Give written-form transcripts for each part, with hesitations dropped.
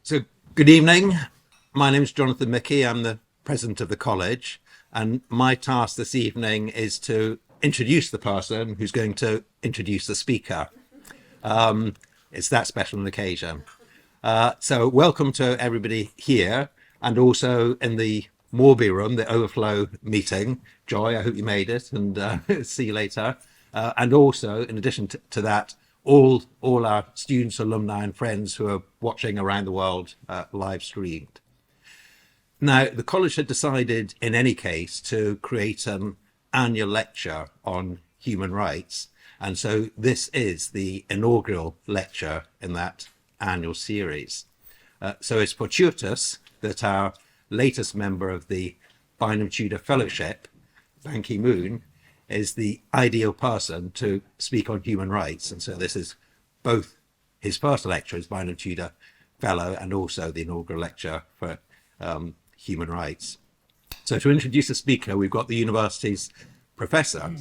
So, good evening. My name is Jonathan Mickey. I'm the president of the college, and my task this evening is to introduce the person who's going to introduce the speaker. It's that special an occasion. So, welcome to everybody here, and also in the Morby room, the overflow meeting. Joy, I hope you made it, and see you later. And also, in addition to that, all our students, alumni, and friends who are watching around the world live streamed. Now, the college had decided, in any case, to create an annual lecture on human rights, and so this is the inaugural lecture in that annual series. So it's fortuitous that our latest member of the Bynum Tudor Fellowship, Ban Ki-moon, is the ideal person to speak on human rights. And so this is both his first lecture as Bynum Tudor Fellow and also the inaugural lecture for human rights. So to introduce the speaker, we've got the university's Professor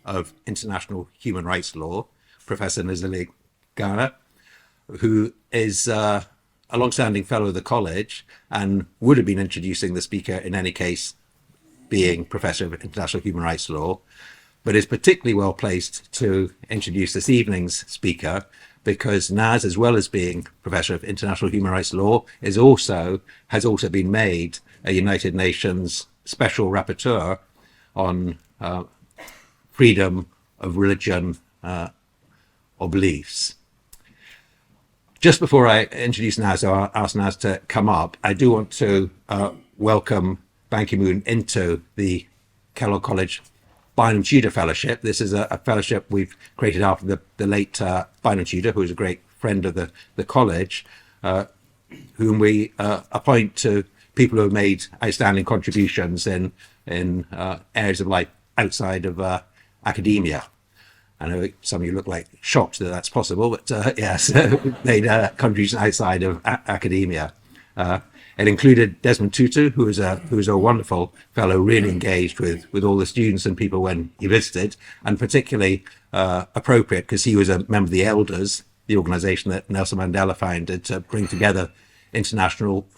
of International Human Rights Law, Professor Nazili Ghana, who is a long-standing fellow of the college and would have been introducing the speaker in any case, being Professor of International Human Rights Law, but is particularly well placed to introduce this evening's speaker because Naz, as well as being Professor of International Human Rights Law, has also been made a United Nations Special Rapporteur on freedom of religion or beliefs. Just before I introduce Naz, or ask Naz to come up, I do want to welcome Ban Ki-moon into the Kellogg College Bynum Tudor Fellowship. This is a fellowship we've created after the late Bynum Tudor, who was a great friend of the college, whom we appoint to people who have made outstanding contributions in areas of life outside of academia. I know some of you look like shocked that that's possible, but yes, made contributions outside of academia. It included Desmond Tutu, who was a wonderful fellow, really engaged with all the students and people when he visited, and particularly appropriate because he was a member of the Elders, the organization that Nelson Mandela founded to bring together international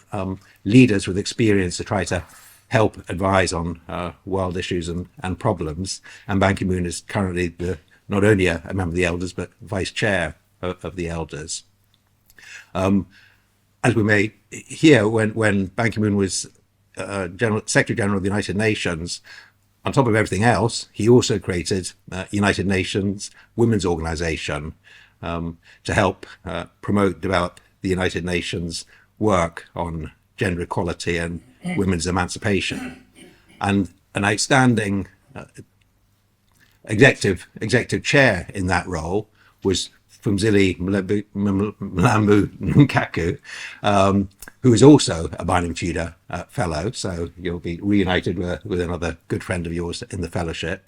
leaders with experience to try to help advise on world issues and problems. And Ban Ki-moon is currently not only a member of the Elders, but vice chair of the Elders. As we may hear, when Ban Ki-moon was Secretary General of the United Nations, on top of everything else, he also created United Nations Women's Organization to help promote, develop the United Nations work on gender equality and women's emancipation. And an outstanding executive chair in that role was Phumzile Mlambo Nkaku, who is also a Bynum Tudor fellow, so you'll be reunited with another good friend of yours in the fellowship.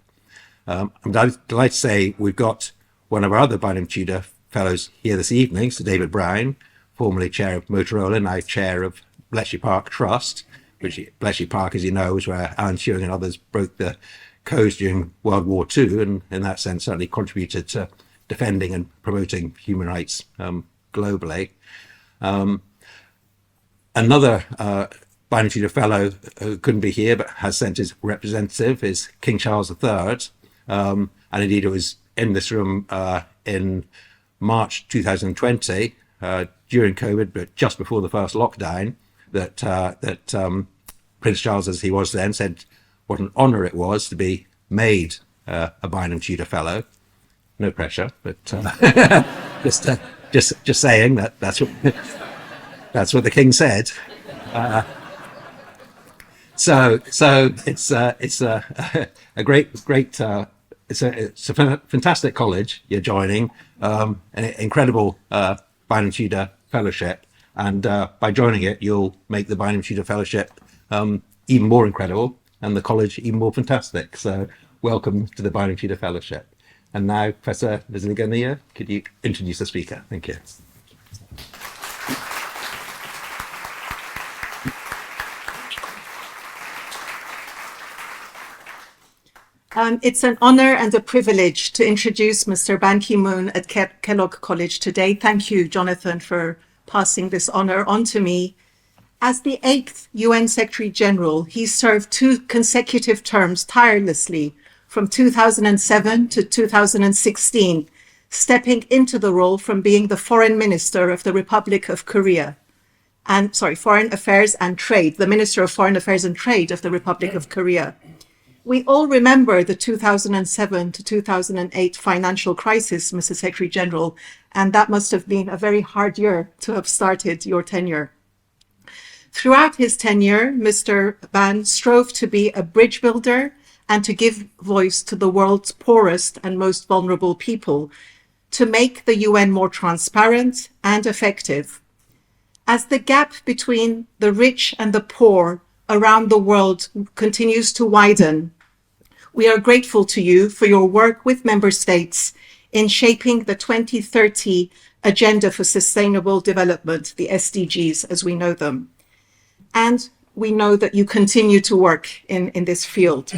I'm delighted to say we've got one of our other Bynum Tudor fellows here this evening, Sir David Brown, formerly chair of Motorola, now chair of Bletchley Park Trust, which Bletchley Park, as you know, is where Alan Turing and others broke the codes during World War II, and in that sense certainly contributed to defending and promoting human rights globally. Another Bynum Tudor fellow who couldn't be here but has sent his representative is King Charles III, and indeed it was in this room in March 2020 during COVID, but just before the first lockdown, that Prince Charles, as he was then, said what an honour it was to be made a Bynum Tudor fellow. No pressure, but just saying that's what the king said. So it's a great it's a fantastic college you're joining, an incredible Bynum Tudor Fellowship, and by joining it you'll make the Bynum Tudor Fellowship even more incredible and the college even more fantastic. So welcome to the Bynum Tudor Fellowship. And now, Professor Nazili Ghana, could you introduce the speaker? Thank you. It's an honor and a privilege to introduce Mr. Ban Ki-moon at Kellogg College today. Thank you, Jonathan, for passing this honor on to me. As the 8th UN Secretary General, he served 2 consecutive terms tirelessly from 2007 to 2016, stepping into the role from being the Foreign Minister of the Republic of Korea. Foreign Affairs and Trade, the Minister of Foreign Affairs and Trade of the Republic of Korea. We all remember the 2007 to 2008 financial crisis, Mr. Secretary General, and that must have been a very hard year to have started your tenure. Throughout his tenure, Mr. Ban strove to be a bridge builder and to give voice to the world's poorest and most vulnerable people, to make the UN more transparent and effective. As the gap between the rich and the poor around the world continues to widen, we are grateful to you for your work with member states in shaping the 2030 Agenda for Sustainable Development, the SDGs as we know them. And we know that you continue to work in this field.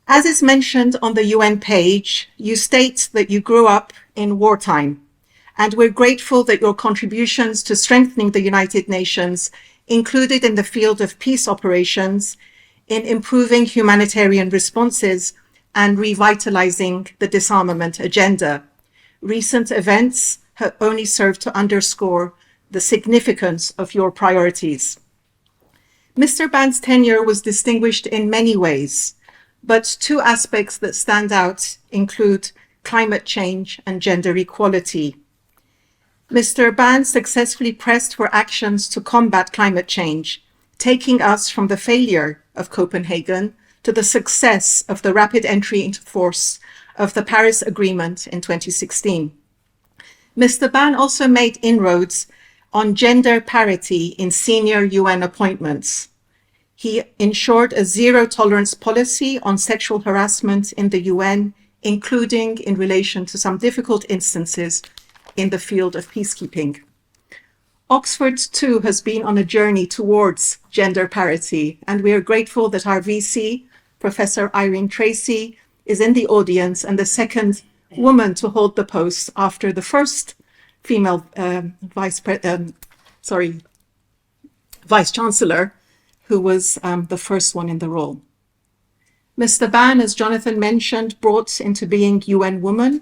As is mentioned on the UN page, you state that you grew up in wartime. And we're grateful that your contributions to strengthening the United Nations included in the field of peace operations, in improving humanitarian responses, and revitalizing the disarmament agenda. Recent events have only served to underscore the significance of your priorities. Mr. Ban's tenure was distinguished in many ways, but 2 aspects that stand out include climate change and gender equality. Mr. Ban successfully pressed for actions to combat climate change, taking us from the failure of Copenhagen to the success of the rapid entry into force of the Paris Agreement in 2016. Mr. Ban also made inroads on gender parity in senior UN appointments. He ensured a zero-tolerance policy on sexual harassment in the UN, including in relation to some difficult instances in the field of peacekeeping. Oxford too has been on a journey towards gender parity, and we are grateful that our VC, Professor Irene Tracy, is in the audience and the second woman to hold the post after the first female Vice Chancellor, who was the first one in the role. Mr. Ban, as Jonathan mentioned, brought into being UN Women,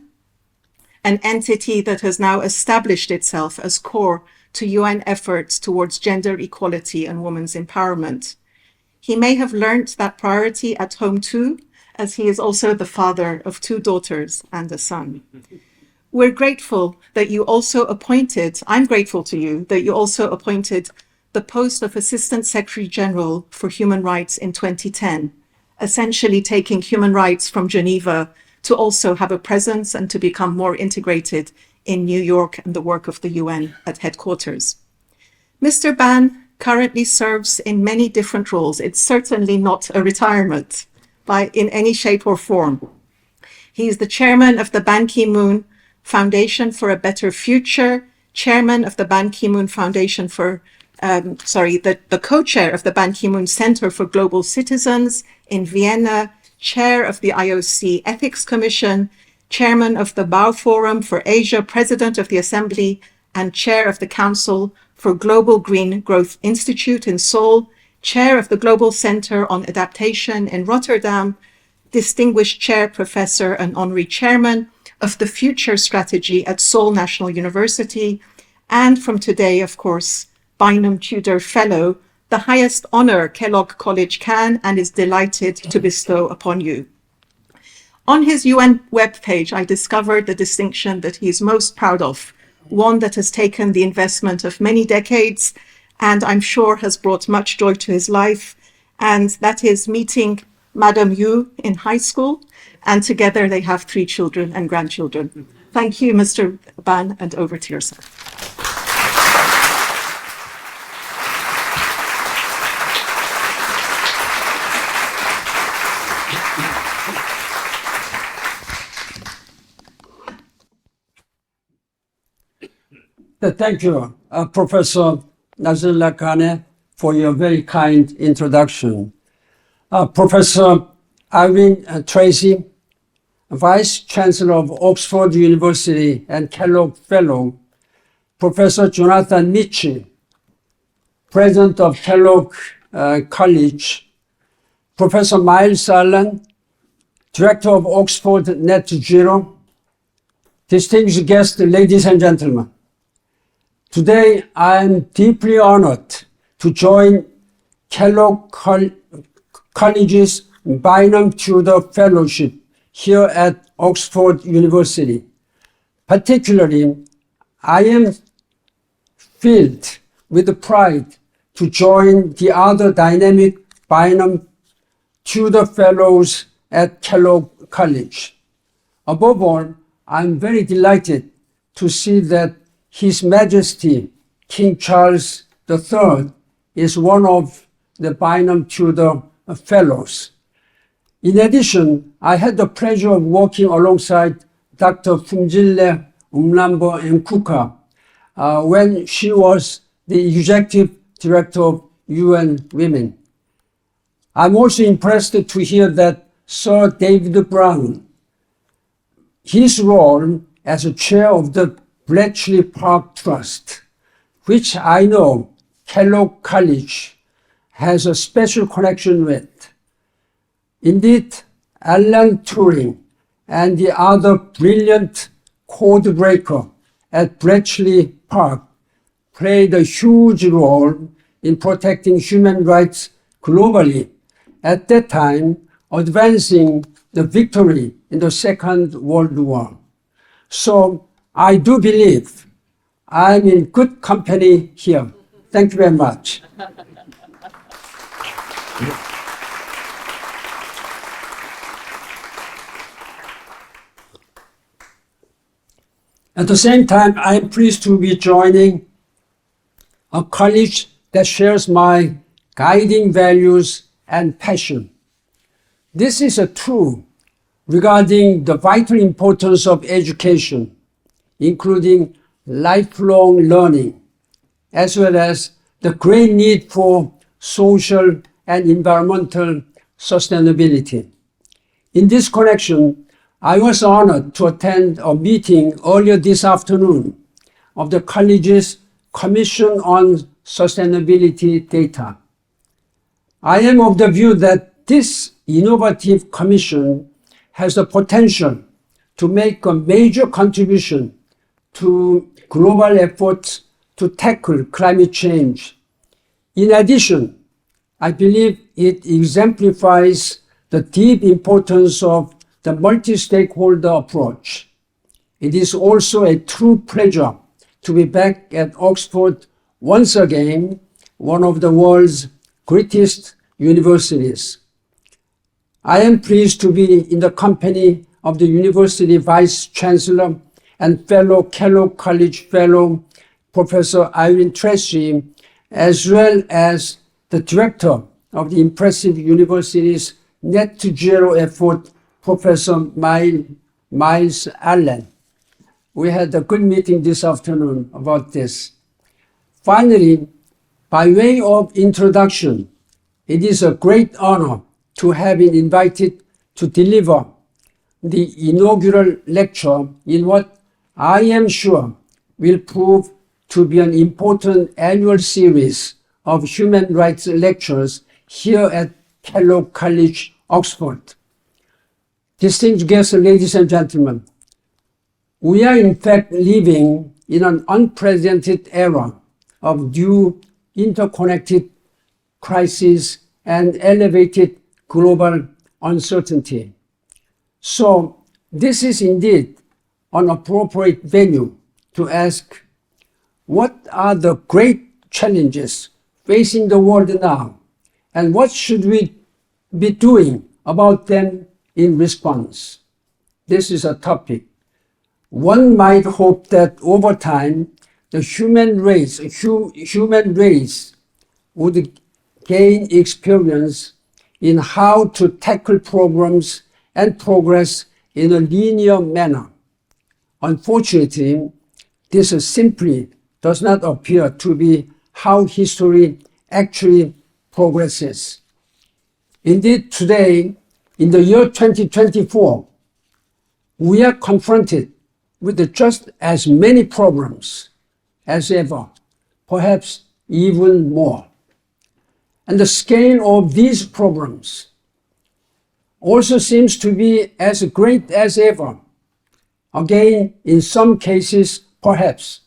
an entity that has now established itself as core to UN efforts towards gender equality and women's empowerment. He may have learnt that priority at home too, as he is also the father of 2 daughters and a son. We're grateful that you also appointed, I'm grateful to you, that you also appointed the post of Assistant Secretary General for Human Rights in 2010, essentially taking human rights from Geneva to also have a presence and to become more integrated in New York and the work of the UN at headquarters. Mr. Ban currently serves in many different roles. It's certainly not a retirement in any shape or form. He is the chairman of the Ban Ki-moon Foundation for a Better Future, chairman of the Ban Ki-moon Foundation for, the co-chair of the Ban Ki-moon Center for Global Citizens in Vienna, chair of the IOC Ethics Commission, chairman of the Bao Forum for Asia, president of the Assembly, and chair of the Council for Global Green Growth Institute in Seoul, chair of the Global Center on Adaptation in Rotterdam, distinguished chair, professor, and honorary chairman of the Future Strategy at Seoul National University, and from today, of course, Bynum Tudor Fellow, the highest honor Kellogg College can and is delighted to bestow upon you. On his UN webpage, I discovered the distinction that he is most proud of, one that has taken the investment of many decades and I'm sure has brought much joy to his life, and that is meeting Madame Yu in high school, and together they have 3 children and grandchildren. Thank you, Mr. Ban, and over to yourself. Thank you, Professor Nazrullah Kane, for your very kind introduction. Professor Irene Tracy, Vice Chancellor of Oxford University and Kellogg Fellow, Professor Jonathan Mitchell, President of Kellogg College, Professor Miles Allen, Director of Oxford Net Zero, distinguished guests, ladies and gentlemen. Today, I am deeply honored to join Kellogg College's Bynum Tudor Fellowship here at Oxford University. Particularly, I am filled with pride to join the other dynamic Bynum Tudor Fellows at Kellogg College. Above all, I'm very delighted to see that His Majesty King Charles III is one of the Bynum Tudor Fellows. In addition, I had the pleasure of working alongside Dr. Phumzile Mlambo Nkuka when she was the Executive Director of UN Women. I'm also impressed to hear that Sir David Brown, his role as a chair of the Bletchley Park Trust, which I know Kellogg College has a special connection with. Indeed, Alan Turing and the other brilliant code breaker at Bletchley Park played a huge role in protecting human rights globally, at that time advancing the victory in the Second World War. So I do believe I'm in good company here. Thank you very much. At the same time, I'm pleased to be joining a college that shares my guiding values and passion. This is true regarding the vital importance of education, including lifelong learning, as well as the great need for social and environmental sustainability. In this connection, I was honored to attend a meeting earlier this afternoon of the college's Commission on Sustainability Data. I am of the view that this innovative commission has the potential to make a major contribution to global efforts to tackle climate change. In addition, I believe it exemplifies the deep importance of the multi-stakeholder approach. It is also a true pleasure to be back at Oxford once again, one of the world's greatest universities. I am pleased to be in the company of the University Vice Chancellor and fellow Kellogg College Fellow, Professor Irene Tracy, as well as the Director of the impressive university's Net Zero effort, Professor Miles Allen. We had a good meeting this afternoon about this. Finally, by way of introduction, it is a great honor to have been invited to deliver the inaugural lecture in what I am sure will prove to be an important annual series of human rights lectures here at Kellogg College, Oxford. Distinguished guests, ladies and gentlemen, we are in fact living in an unprecedented era of new interconnected crises and elevated global uncertainty. So this is indeed an appropriate venue to ask, what are the great challenges facing the world now, and what should we be doing about them in response? This is a topic. One might hope that over time, the human race would gain experience in how to tackle problems and progress in a linear manner. Unfortunately, this simply does not appear to be how history actually progresses. Indeed, today, in the year 2024, we are confronted with just as many problems as ever, perhaps even more. And the scale of these problems also seems to be as great as ever. Again, in some cases, perhaps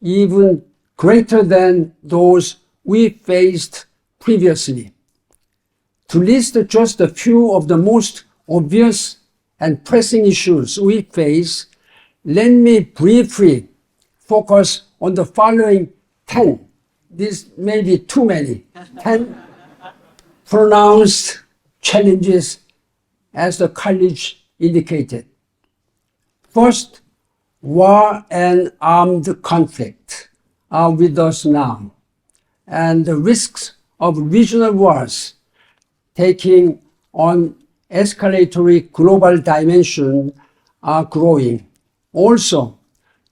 even greater than those we faced previously. To list just a few of the most obvious and pressing issues we face, let me briefly focus on the following 10. This may be too many. 10 pronounced challenges as the college indicated. First, war and armed conflict are with us now, and the risks of regional wars taking on escalatory global dimension are growing. Also,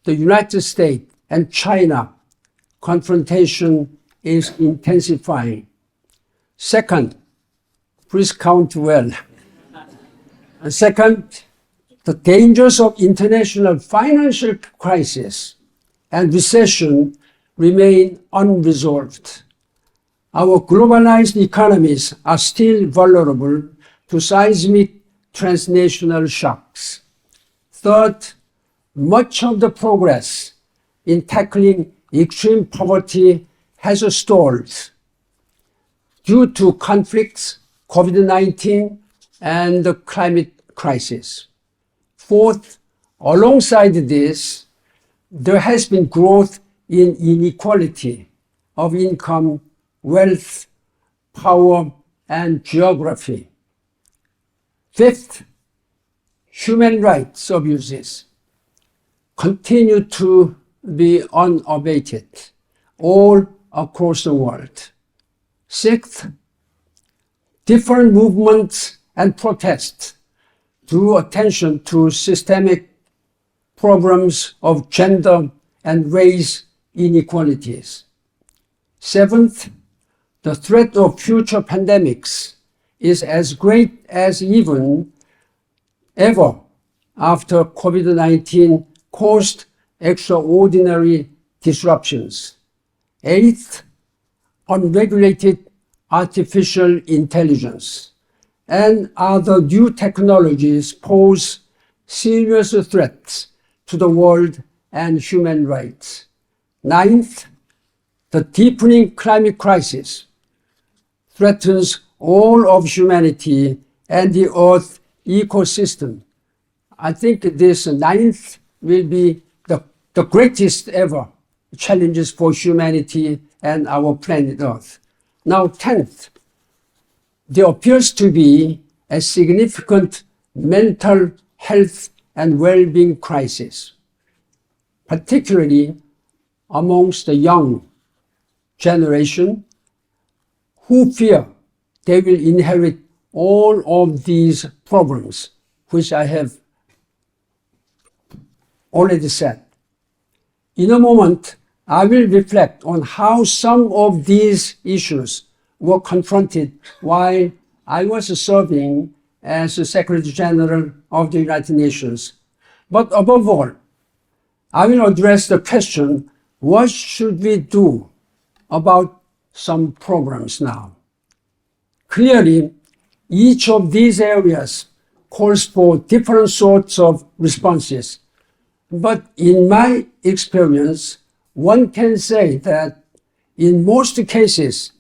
the United States and China confrontation is intensifying. Second, please count well. Second, the dangers of international financial crisis and recession remain unresolved. Our globalized economies are still vulnerable to seismic transnational shocks. Third, much of the progress in tackling extreme poverty has stalled due to conflicts, COVID-19, and the climate crisis. Fourth, alongside this, there has been growth in inequality of income, wealth, power, and geography. Fifth, human rights abuses continue to be unabated all across the world. Sixth, different movements and protests drew attention to systemic problems of gender and race inequalities. Seventh, the threat of future pandemics is as great as even ever after COVID-19 caused extraordinary disruptions. Eighth, unregulated artificial intelligence and other new technologies pose serious threats to the world and human rights. Ninth, the deepening climate crisis threatens all of humanity and the Earth ecosystem. I think this ninth will be the greatest ever challenges for humanity and our planet Earth. Now, 10th, there appears to be a significant mental health and well-being crisis, particularly amongst the young generation who fear they will inherit all of these problems, which I have already said. In a moment, I will reflect on how some of these issues were confronted while I was serving as the Secretary General of the United Nations. But above all, I will address the question, what should we do about some problems now? Clearly, each of these areas calls for different sorts of responses. But in my experience, one can say that in most cases,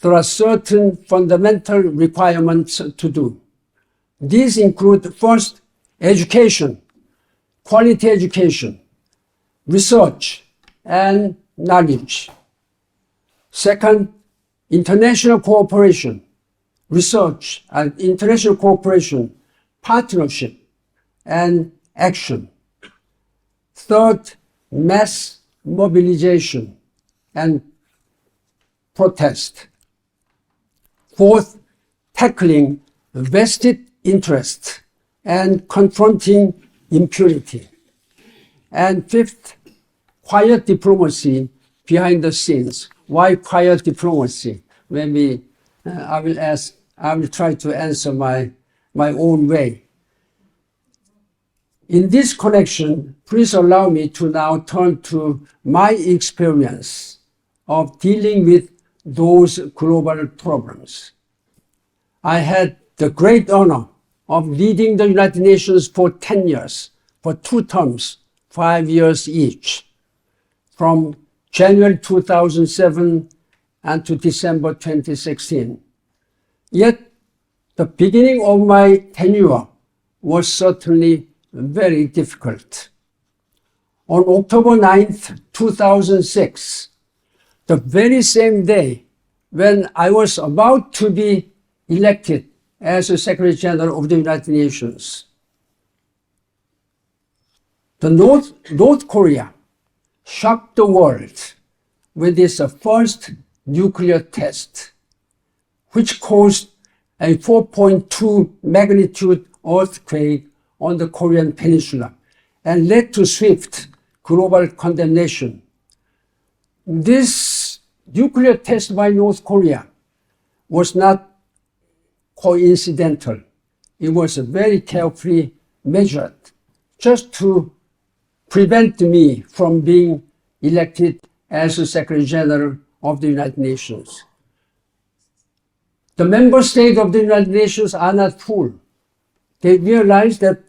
there are certain fundamental requirements to do. These include, first, education, quality education, research, and knowledge. Second, international cooperation, research and international cooperation, partnership, and action. Third, mass mobilization and protest. Fourth, tackling vested interests and confronting impunity. And fifth, quiet diplomacy behind the scenes. Why quiet diplomacy? Maybe I will try to answer my own way. In this connection, please allow me to now turn to my experience of dealing with those global problems. I had the great honor of leading the United Nations for 10 years, for 2 terms, 5 years each, from January 2007 and to December 2016. Yet, the beginning of my tenure was certainly very difficult. On October 9th, 2006, the very same day when I was about to be elected as a Secretary General of the United Nations, North Korea shocked the world with its first nuclear test, which caused a 4.2 magnitude earthquake on the Korean peninsula and led to swift global condemnation. This nuclear test by North Korea was not coincidental. It was very carefully measured just to prevent me from being elected as the Secretary General of the United Nations. The member states of the United Nations are not fooled. They realized that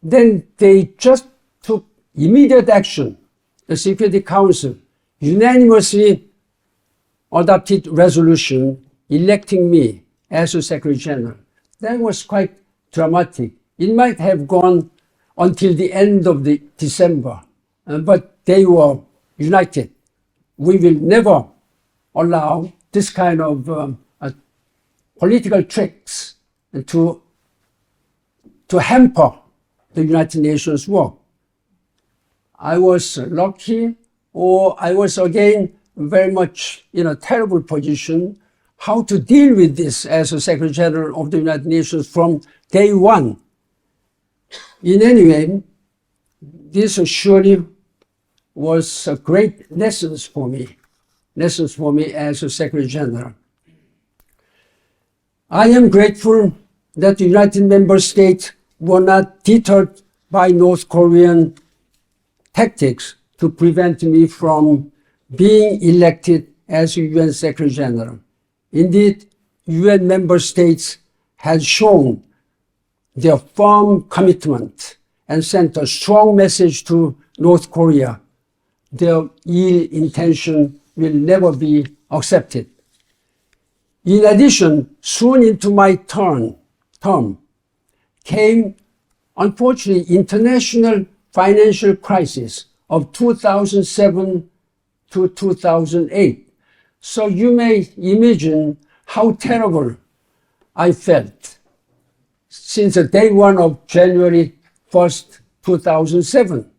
then they just took immediate action. The Security Council unanimously adopted resolution electing me as a Secretary General. That was quite dramatic. It might have gone until the end of December, but they were united. We will never allow this kind of political tricks to hamper the United Nations work. I was lucky, or I was again very much in a terrible position how to deal with this as a Secretary General of the United Nations from day one. In any way, this surely was a great lessons for me as a Secretary General. I am grateful that the United Member States were not deterred by North Korean tactics to prevent me from being elected as UN Secretary General. Indeed, UN member states had shown their firm commitment and sent a strong message to North Korea. Their ill intention will never be accepted. In addition, soon into my term came, unfortunately, international financial crisis of 2007 to 2008. So you may imagine how terrible I felt since the day one of January 1st, 2007.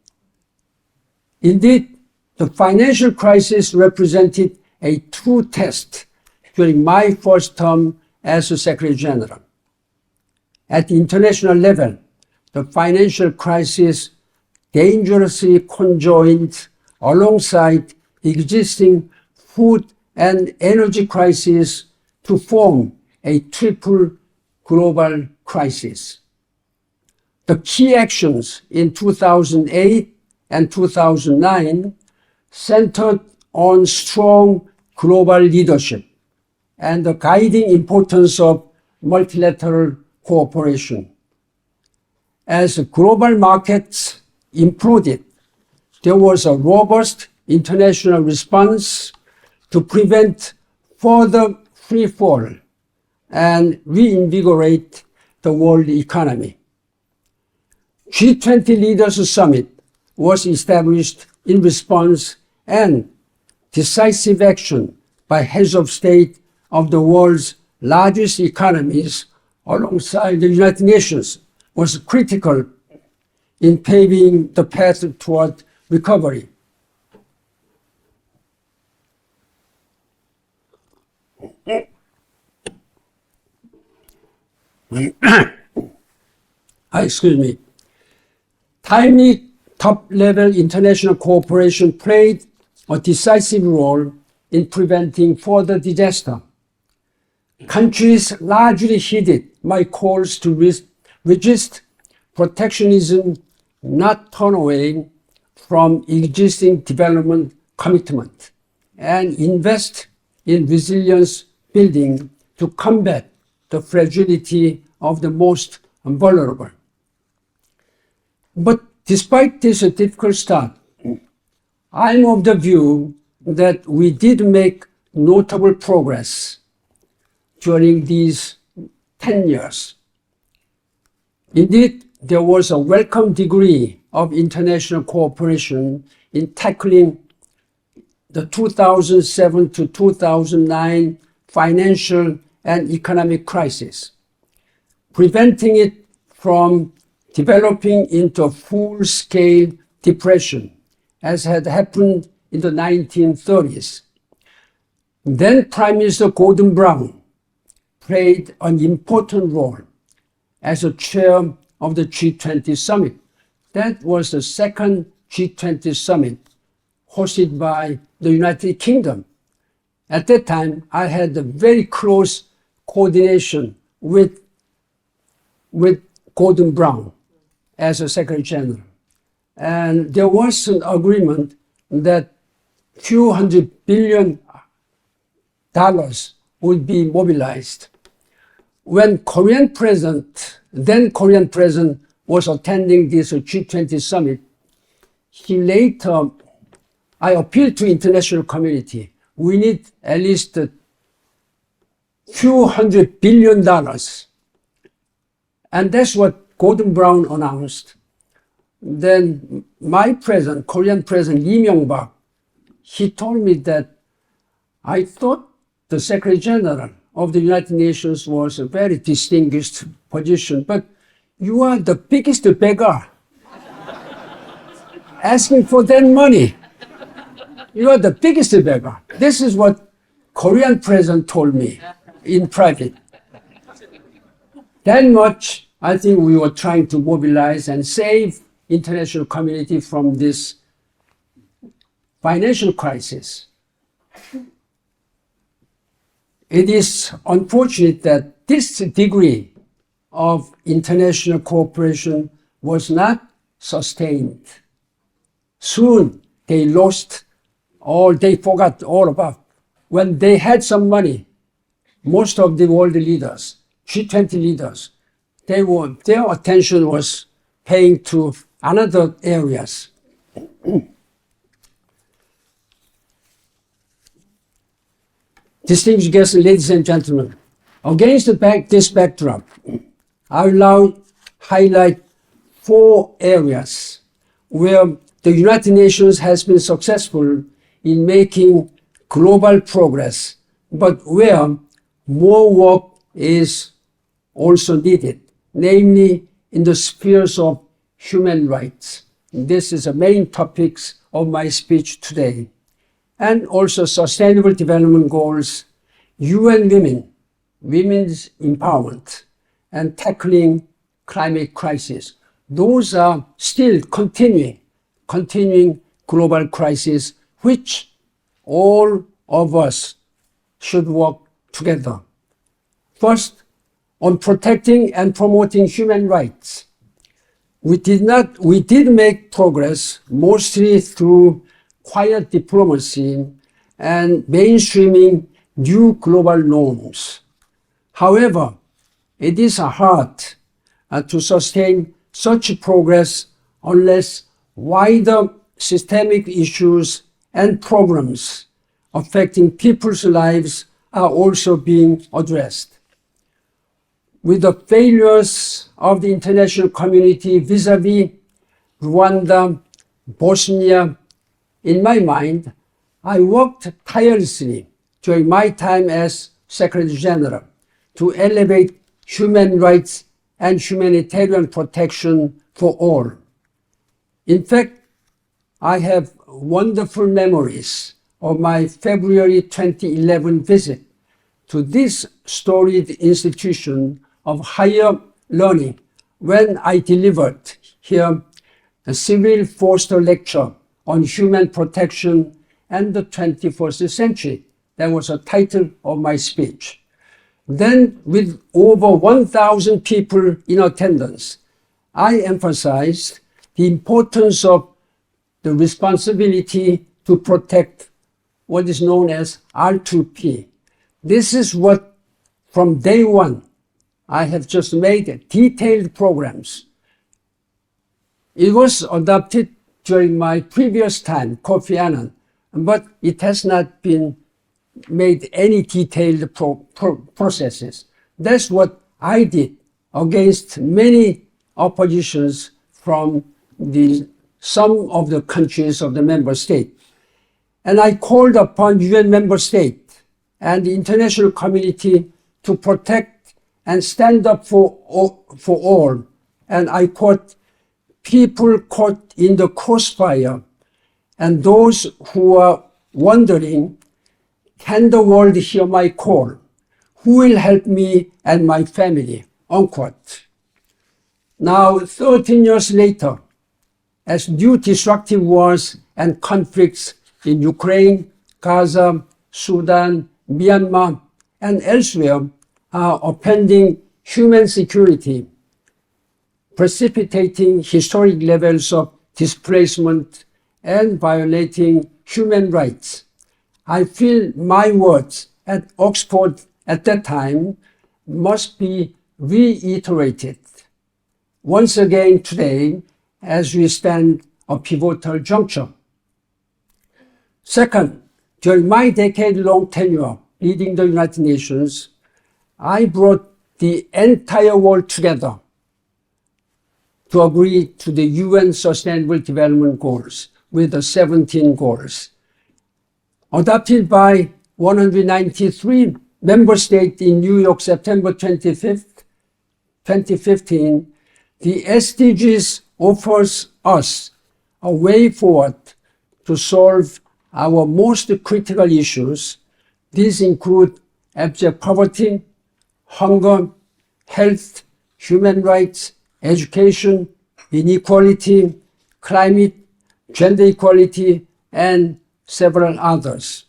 Indeed, the financial crisis represented a true test during my first term as a Secretary General. At the international level, the financial crisis dangerously conjoined alongside existing food and energy crisis to form a triple global crisis. The key actions in 2008 and 2009 centered on strong global leadership and the guiding importance of multilateral cooperation. As global markets imploded, there was a robust international response to prevent further free fall and reinvigorate the world economy. G20 Leaders Summit was established in response, and decisive action by heads of state of the world's largest economies alongside the United Nations was critical in paving the path toward recovery. Excuse me. Timely top-level international cooperation played a decisive role in preventing further disaster. Countries largely heeded my calls to resist protectionism not turn away from existing development commitment and invest in resilience building to combat the fragility of the most vulnerable. But despite this difficult start, I'm of the view that we did make notable progress during these 10 years. Indeed, there was a welcome degree of international cooperation in tackling the 2007 to 2009 financial and economic crisis, preventing it from developing into a full-scale depression, as had happened in the 1930s. Then Prime Minister Gordon Brown played an important role as a chair of the G20 summit. That was the second G20 summit hosted by the United Kingdom. At that time, I had a very close coordination with Gordon Brown as a Secretary General. And there was an agreement that few $100 billion would be mobilized. When then Korean President was attending this G20 summit, I appealed to international community. We need at least a few $100 billion. And that's what Gordon Brown announced. Then my president, Korean President Lee Myung-bak, he told me that I thought the Secretary General of the United Nations was a very distinguished position, but you are the biggest beggar asking for that money. You are the biggest beggar. This is what Korean president told me in private. That much, I think we were trying to mobilize and save international community from this financial crisis. It is unfortunate that this degree of international cooperation was not sustained. Soon they forgot all about. When they had some money, most of the world leaders, G20 leaders, their attention was paying to other areas. Distinguished guests, ladies and gentlemen, against this backdrop, I will now highlight 4 areas where the United Nations has been successful in making global progress, but where more work is also needed, namely in the spheres of human rights. This is the main topics of my speech today. And also Sustainable Development Goals, UN Women, women's empowerment, and tackling climate crisis. Those are still continuing global crises, which all of us should work together. First, on protecting and promoting human rights. We did make progress mostly through quiet diplomacy and mainstreaming new global norms. However, it is hard to sustain such progress unless wider systemic issues and problems affecting people's lives are also being addressed. With the failures of the international community vis-à-vis Rwanda, Bosnia, in my mind, I worked tirelessly during my time as Secretary General to elevate human rights and humanitarian protection for all. In fact, I have wonderful memories of my February 2011 visit to this storied institution of higher learning when I delivered here a Cyril Forster lecture on human protection and the 21st century. That was the title of my speech. Then, with over 1,000 people in attendance, I emphasized the importance of the responsibility to protect what is known as R2P. This is what, from day one, I have just made detailed programs. It was adopted during my previous time, Kofi Annan, but it has not been made any detailed processes. That's what I did against many oppositions from some of the countries of the member state. And I called upon UN member state and the international community to protect and stand up for all. And I quote, people caught in the crossfire and those who are wondering, can the world hear my call? Who will help me and my family? Unquote. Now, 13 years later, as new destructive wars and conflicts in Ukraine, Gaza, Sudan, Myanmar, and elsewhere are upending human security, precipitating historic levels of displacement and violating human rights, I feel my words at Oxford at that time must be reiterated once again today as we stand a pivotal juncture. Second, during my decade-long tenure leading the United Nations, I brought the entire world together to agree to the UN Sustainable Development Goals with the 17 goals. Adopted by 193 member states in New York, September 25th, 2015, the SDGs offers us a way forward to solve our most critical issues. These include abject poverty, hunger, health, human rights, education, inequality, climate, gender equality, and several others.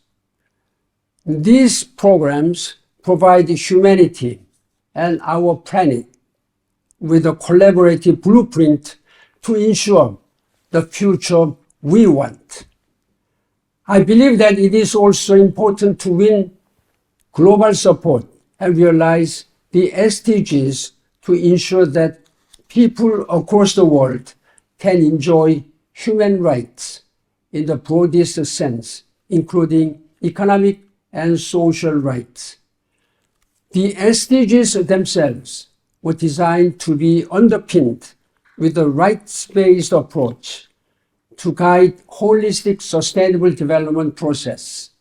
These programs provide humanity and our planet with a collaborative blueprint to ensure the future we want. I believe that it is also important to win global support and realize the SDGs to ensure that people across the world can enjoy human rights in the broadest sense, including economic and social rights. The SDGs themselves were designed to be underpinned with a rights-based approach to guide holistic sustainable development process.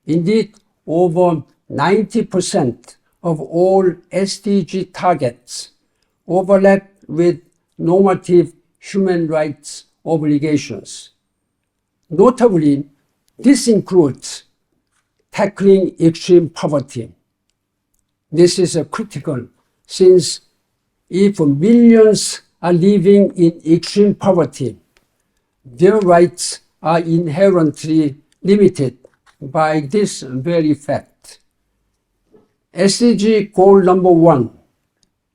Indeed, over 90% of all SDG targets overlap with normative human rights obligations. Notably, this includes tackling extreme poverty. This is critical since if millions are living in extreme poverty, their rights are inherently limited by this very fact. SDG goal number 1,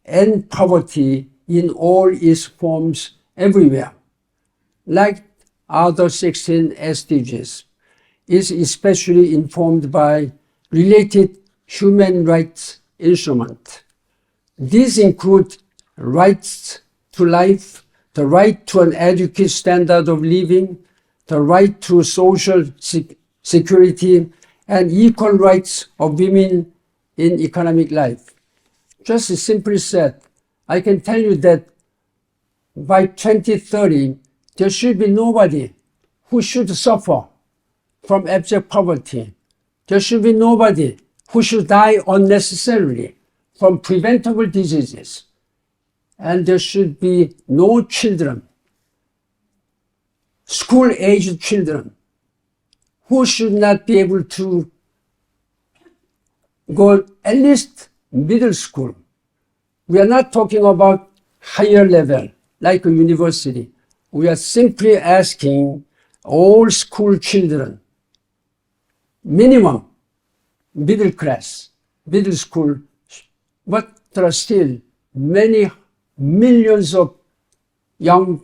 end poverty in all its forms everywhere, like other 16 SDGs, is especially informed by related human rights instruments. These include rights to life, the right to an adequate standard of living, the right to social security, and equal rights of women in economic life. Just simply said, I can tell you that by 2030, there should be nobody who should suffer from abject poverty. There should be nobody who should die unnecessarily from preventable diseases. And there should be no children, school-aged children, who should not be able to go at least middle school. We are not talking about higher level, like a university. We are simply asking all school children, minimum middle class, middle school, but there are still many millions of young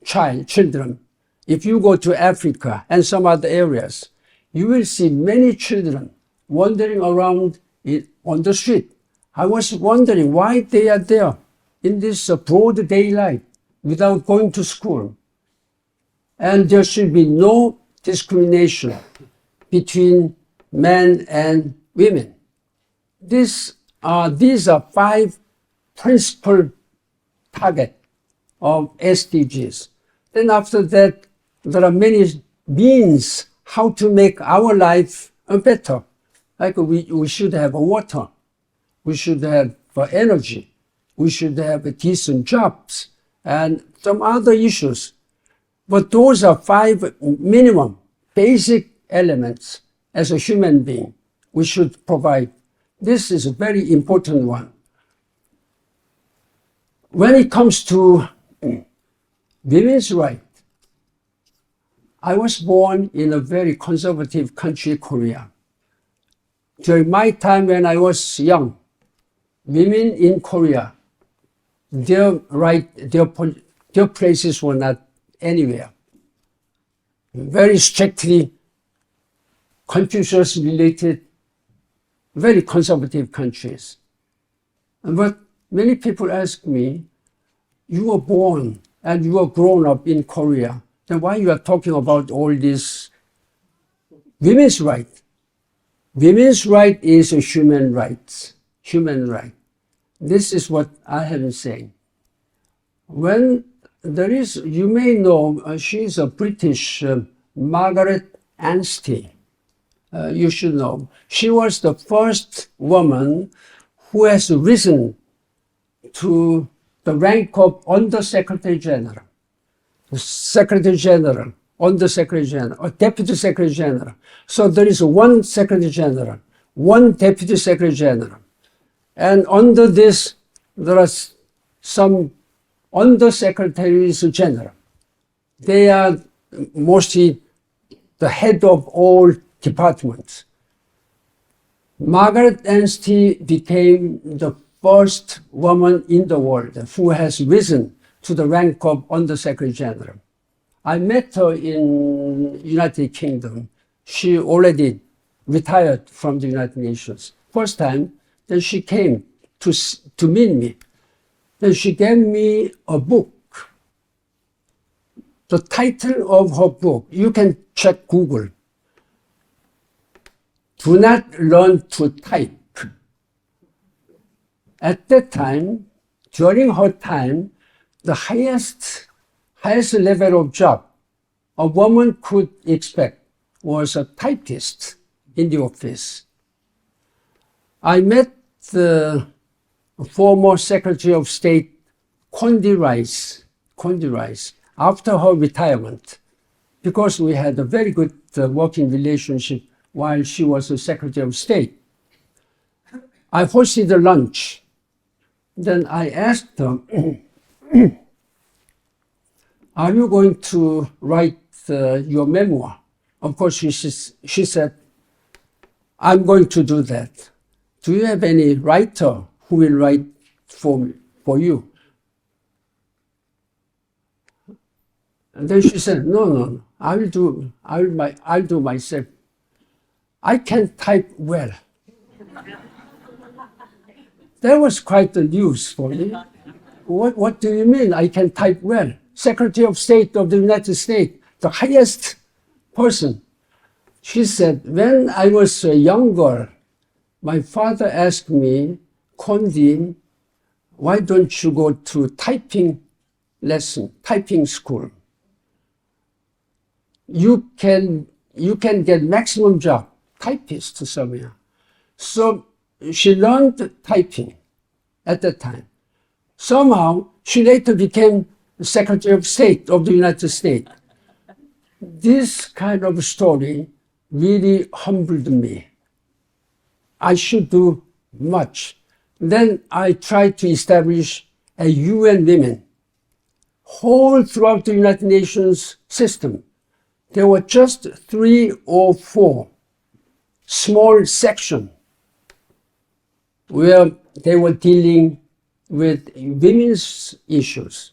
children. If you go to Africa and some other areas, you will see many children wandering around on the street. I was wondering why they are there in this broad daylight without going to school. And there should be no discrimination between men and women. These are 5 principal targets of SDGs. Then after that, there are many means how to make our life better. Like we should have water, we should have energy, we should have decent jobs, and some other issues. But those are 5 minimum basic elements as a human being we should provide. This is a very important one. When it comes to women's rights, I was born in a very conservative country, Korea. During my time when I was young, women in Korea, their places were not anywhere. Very strictly Confucius-related, very conservative countries. But many people ask me, you were born and you were grown up in Korea, then why you are talking about all this women's right? Women's right is a human right. Human right. This is what I have been saying. When there is, you may know, she's a British Margaret Anstey. You should know. She was the first woman who has risen to the rank of Under-Secretary General, Secretary General, Under-Secretary General, or Deputy Secretary General. So there is one Secretary General, one Deputy Secretary General. And under this, there are some Under-Secretaries General. They are mostly the head of all departments. Margaret Anstey became the first woman in the world who has risen to the rank of Under-Secretary General. I met her in United Kingdom. She already retired from the United Nations. First time, then she came to meet me. Then she gave me a book. The title of her book, you can check Google. Do not learn to type. At that time, during her time, the highest level of job a woman could expect was a typist in the office. I met the former Secretary of State Condi Rice after her retirement, because we had a very good working relationship while she was the Secretary of State. I hosted a lunch. Then I asked her, are you going to write your memoir? Of course, she said, I'm going to do that. Do you have any writer who will write for you? And then she said, no, I'll do myself. I can type well. That was quite the news for me. What do you mean I can type well? Secretary of State of the United States, the highest person. She said, when I was a young girl, my father asked me, Condi, why don't you go to typing lesson, typing school? You can get maximum job, typist somewhere. So she learned typing at that time. Somehow, she later became Secretary of State of the United States. This kind of story really humbled me. I should do much. Then I tried to establish a UN Women. Whole throughout the United Nations system, there were just 3 or 4 small sections where they were dealing with women's issues.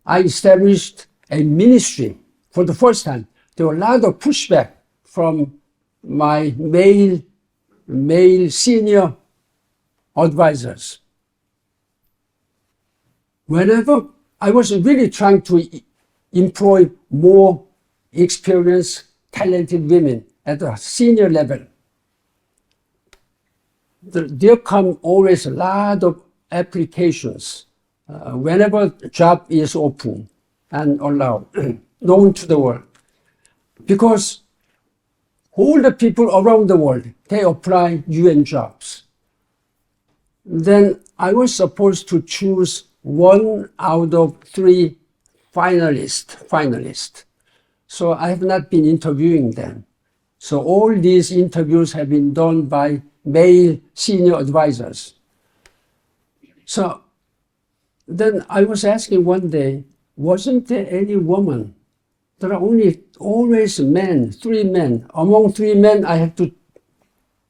I established a ministry for the first time. There were a lot of pushback from my male senior advisors. Whenever I was really trying to employ more experienced, talented women at a senior level, there come always a lot of applications whenever a job is open and allowed, known to the world. Because all the people around the world, they apply UN jobs. Then I was supposed to choose 1 out of 3 finalists. So I have not been interviewing them. So all these interviews have been done by male senior advisors. So then I was asking one day, wasn't there any woman? There are only always men, 3 men. Among 3 men, I have to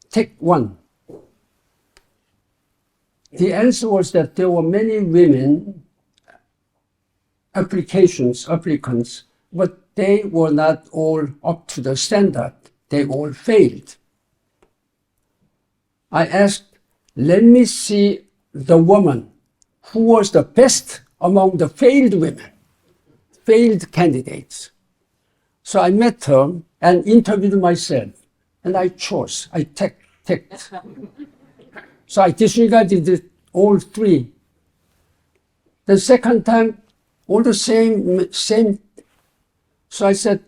take 1. The answer was that there were many women applicants, but they were not all up to the standard. They all failed. I asked, let me see the woman who was the best among the failed women, failed candidates. So I met her and interviewed myself, and I chose, I ticked. So I disregarded all 3. The second time, all the same. So I said,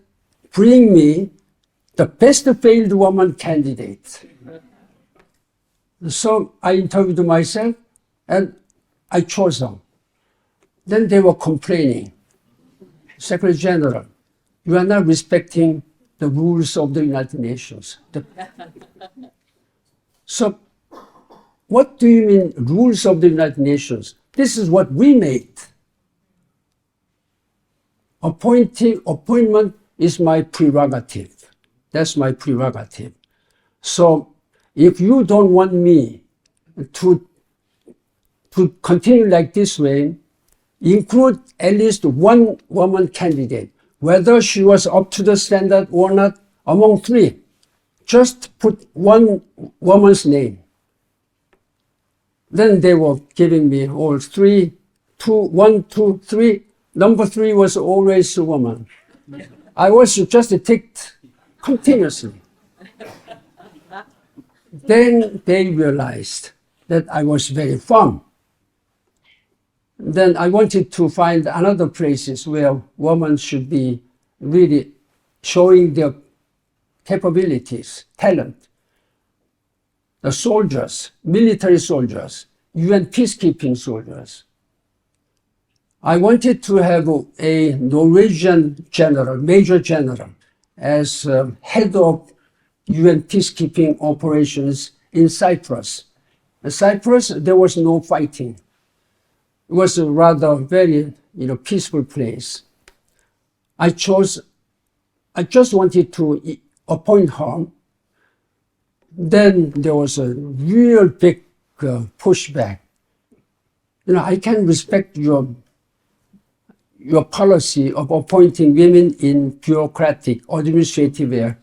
bring me the best failed woman candidate. So I interviewed myself and I chose them. Then they were complaining. Secretary General, you are not respecting the rules of the United Nations. So what do you mean rules of the United Nations? This is what we made. Appointment is my prerogative. That's my prerogative. So if you don't want me to continue like this way, include at least 1 woman candidate, whether she was up to the standard or not, among 3. Just put 1 woman's name. Then they were giving me all 3, 2, 1, 2, 3. Number 3 was always a woman. I was just ticked continuously. Then they realized that I was very firm. Then I wanted to find another places where women should be really showing their capabilities, talent. The soldiers, military soldiers, UN peacekeeping soldiers. I wanted to have a Norwegian general, major general, as head of UN peacekeeping operations in Cyprus. In Cyprus, there was no fighting. It was a rather very peaceful place. I just wanted to appoint her. Then there was a real big pushback. I can respect your policy of appointing women in bureaucratic, administrative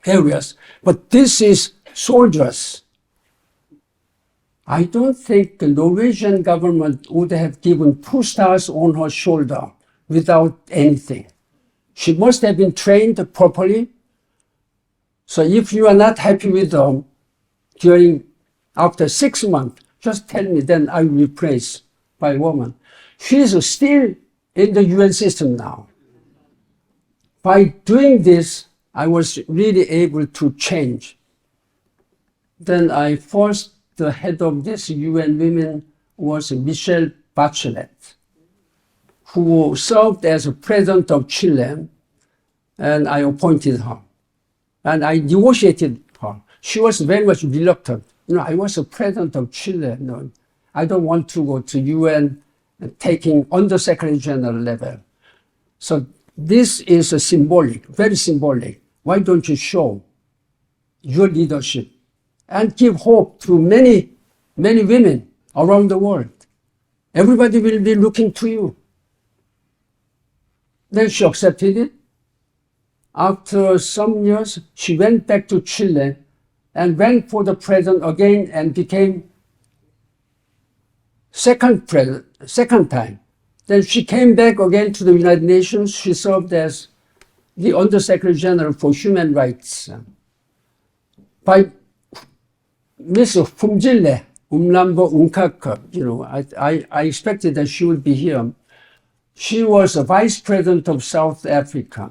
areas, but this is soldiers. I don't think the Norwegian government would have given 2 stars on her shoulder without anything. She must have been trained properly. So if you are not happy with them after 6 months, just tell me, then I will replace by a woman. She is still in the UN system now. By doing this, I was really able to change. Then I forced the head of this UN Women was Michelle Bachelet, who served as president of Chile, and I appointed her. And I negotiated her. She was very much reluctant. I was a president of Chile. I don't want to go to UN taking Undersecretary General level. So this is a symbolic, very symbolic. Why don't you show your leadership and give hope to many, many women around the world? Everybody will be looking to you. Then she accepted it. After some years, she went back to Chile and ran for the president again and became second time. Then she came back again to the United Nations. She served as the Undersecretary General for Human Rights. By Miss Fumjille, Umlambo Unkaka, I expected that she would be here. She was a vice president of South Africa.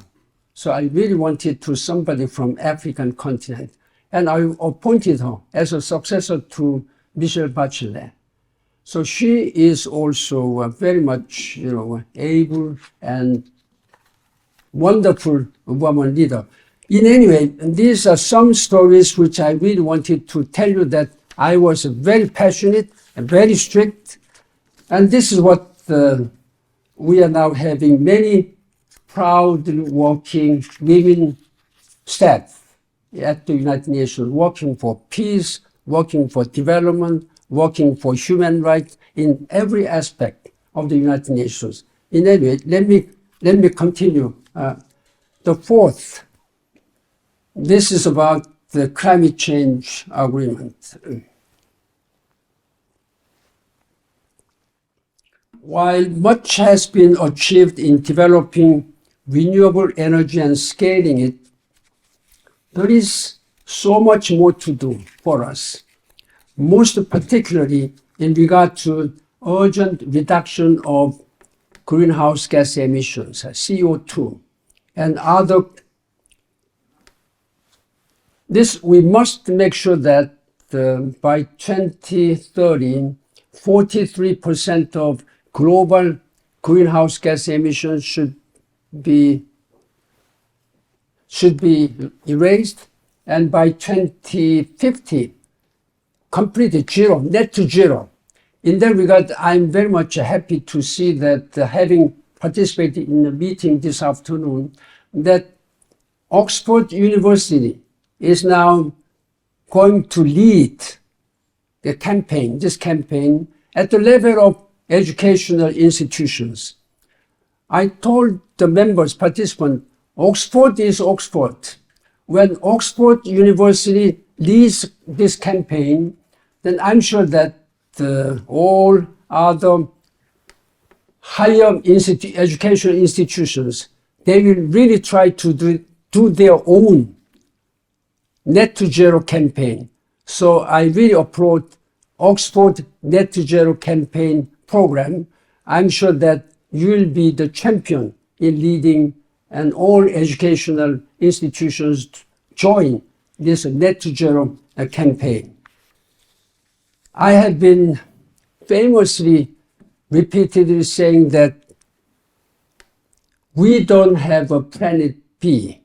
So I really wanted to somebody from African continent. And I appointed her as a successor to Michelle Bachelet. So she is also very much, able and wonderful woman leader. In any way, these are some stories which I really wanted to tell you that I was very passionate and very strict. And this is what we are now having many proudly working women staff at the United Nations, working for peace, working for development, working for human rights in every aspect of the United Nations. In any way, let me continue. The fourth, this is about the climate change agreement. While much has been achieved in developing renewable energy and scaling it, there is so much more to do for us, most particularly in regard to urgent reduction of greenhouse gas emissions, CO2, and other. This, we must make sure that by 2030, 43% of global greenhouse gas emissions should be erased, and by 2050, completely zero, net to zero. In that regard, I'm very much happy to see that having participated in the meeting this afternoon, that Oxford University is now going to lead the campaign, this campaign, at the level of educational institutions. I told the members, participants, Oxford is Oxford. When Oxford University leads this campaign, then I'm sure that all other higher educational institutions, they will really try to do their own net to zero campaign. So I really applaud Oxford net to zero campaign program. I'm sure that you will be the champion in leading, and all educational institutions join this net to zero campaign. I have been famously, repeatedly saying that we don't have a plan B,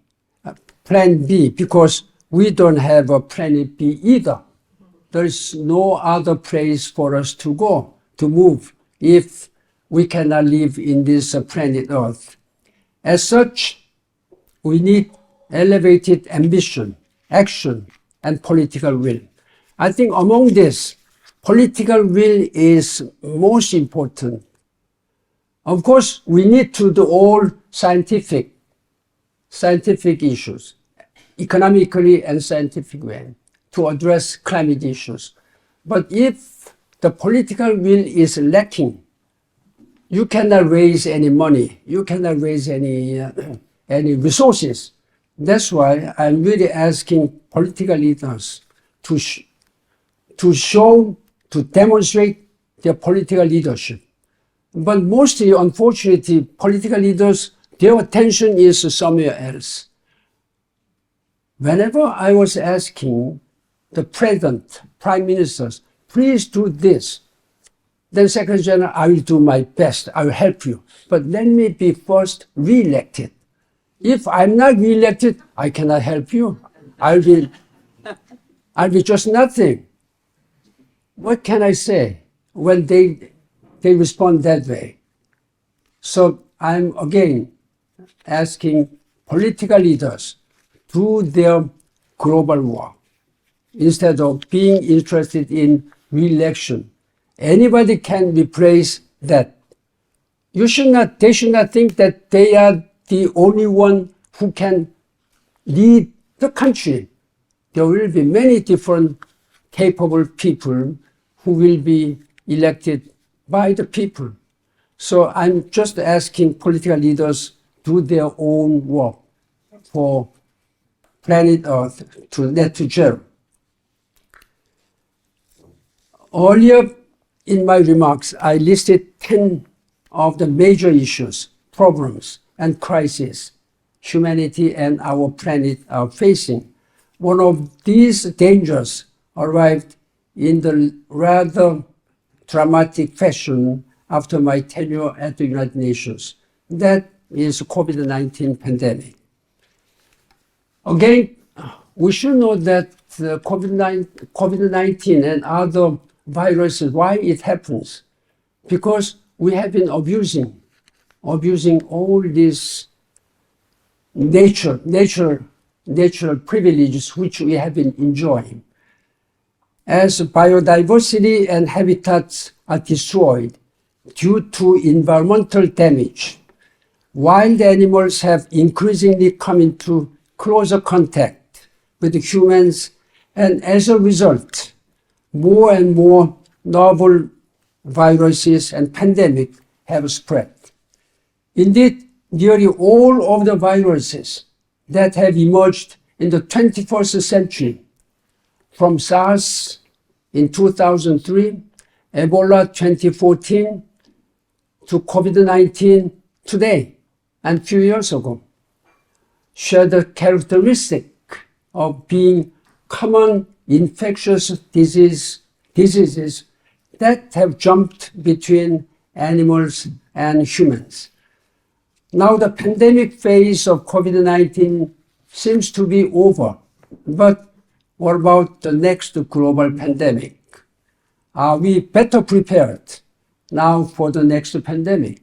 because we don't have a planet B either. There is no other place for us to go, to move, if we cannot live in this planet Earth. As such, we need elevated ambition, action, and political will. I think among this, political will is most important. Of course, we need to do all scientific issues, economically and scientific way, to address climate issues. But if the political will is lacking, you cannot raise any money, you cannot raise any resources. That's why I'm really asking political leaders to demonstrate their political leadership. But mostly, unfortunately, political leaders, their attention is somewhere else. Whenever I was asking the president, prime ministers, please do this, then Secretary General, I will do my best, I will help you. But let me be first re-elected. If I'm not re-elected, I cannot help you. I'll be just nothing. What can I say when they respond that way? So I'm again asking political leaders, do their global work instead of being interested in re-election. Anybody can replace that. they should not think that they are the only one who can lead the country. There will be many different capable people who will be elected by the people. So I'm just asking political leaders do their own work for planet Earth to net to zero. Earlier in my remarks, I listed 10 of the major issues, problems, and crises humanity and our planet are facing. One of these dangers arrived in the rather dramatic fashion after my tenure at the United Nations. That is COVID-19 pandemic. Again, we should know that COVID-19 and other viruses, why it happens? Because we have been abusing all these natural privileges which we have been enjoying. As biodiversity and habitats are destroyed due to environmental damage, wild animals have increasingly come into closer contact with humans, and as a result, more and more novel viruses and pandemics have spread. Indeed, nearly all of the viruses that have emerged in the 21st century, from SARS in 2003, Ebola 2014, to COVID-19 today and a few years ago, share the characteristic of being common infectious diseases that have jumped between animals and humans. Now the pandemic phase of COVID-19 seems to be over, but what about the next global pandemic? Are we better prepared now for the next pandemic?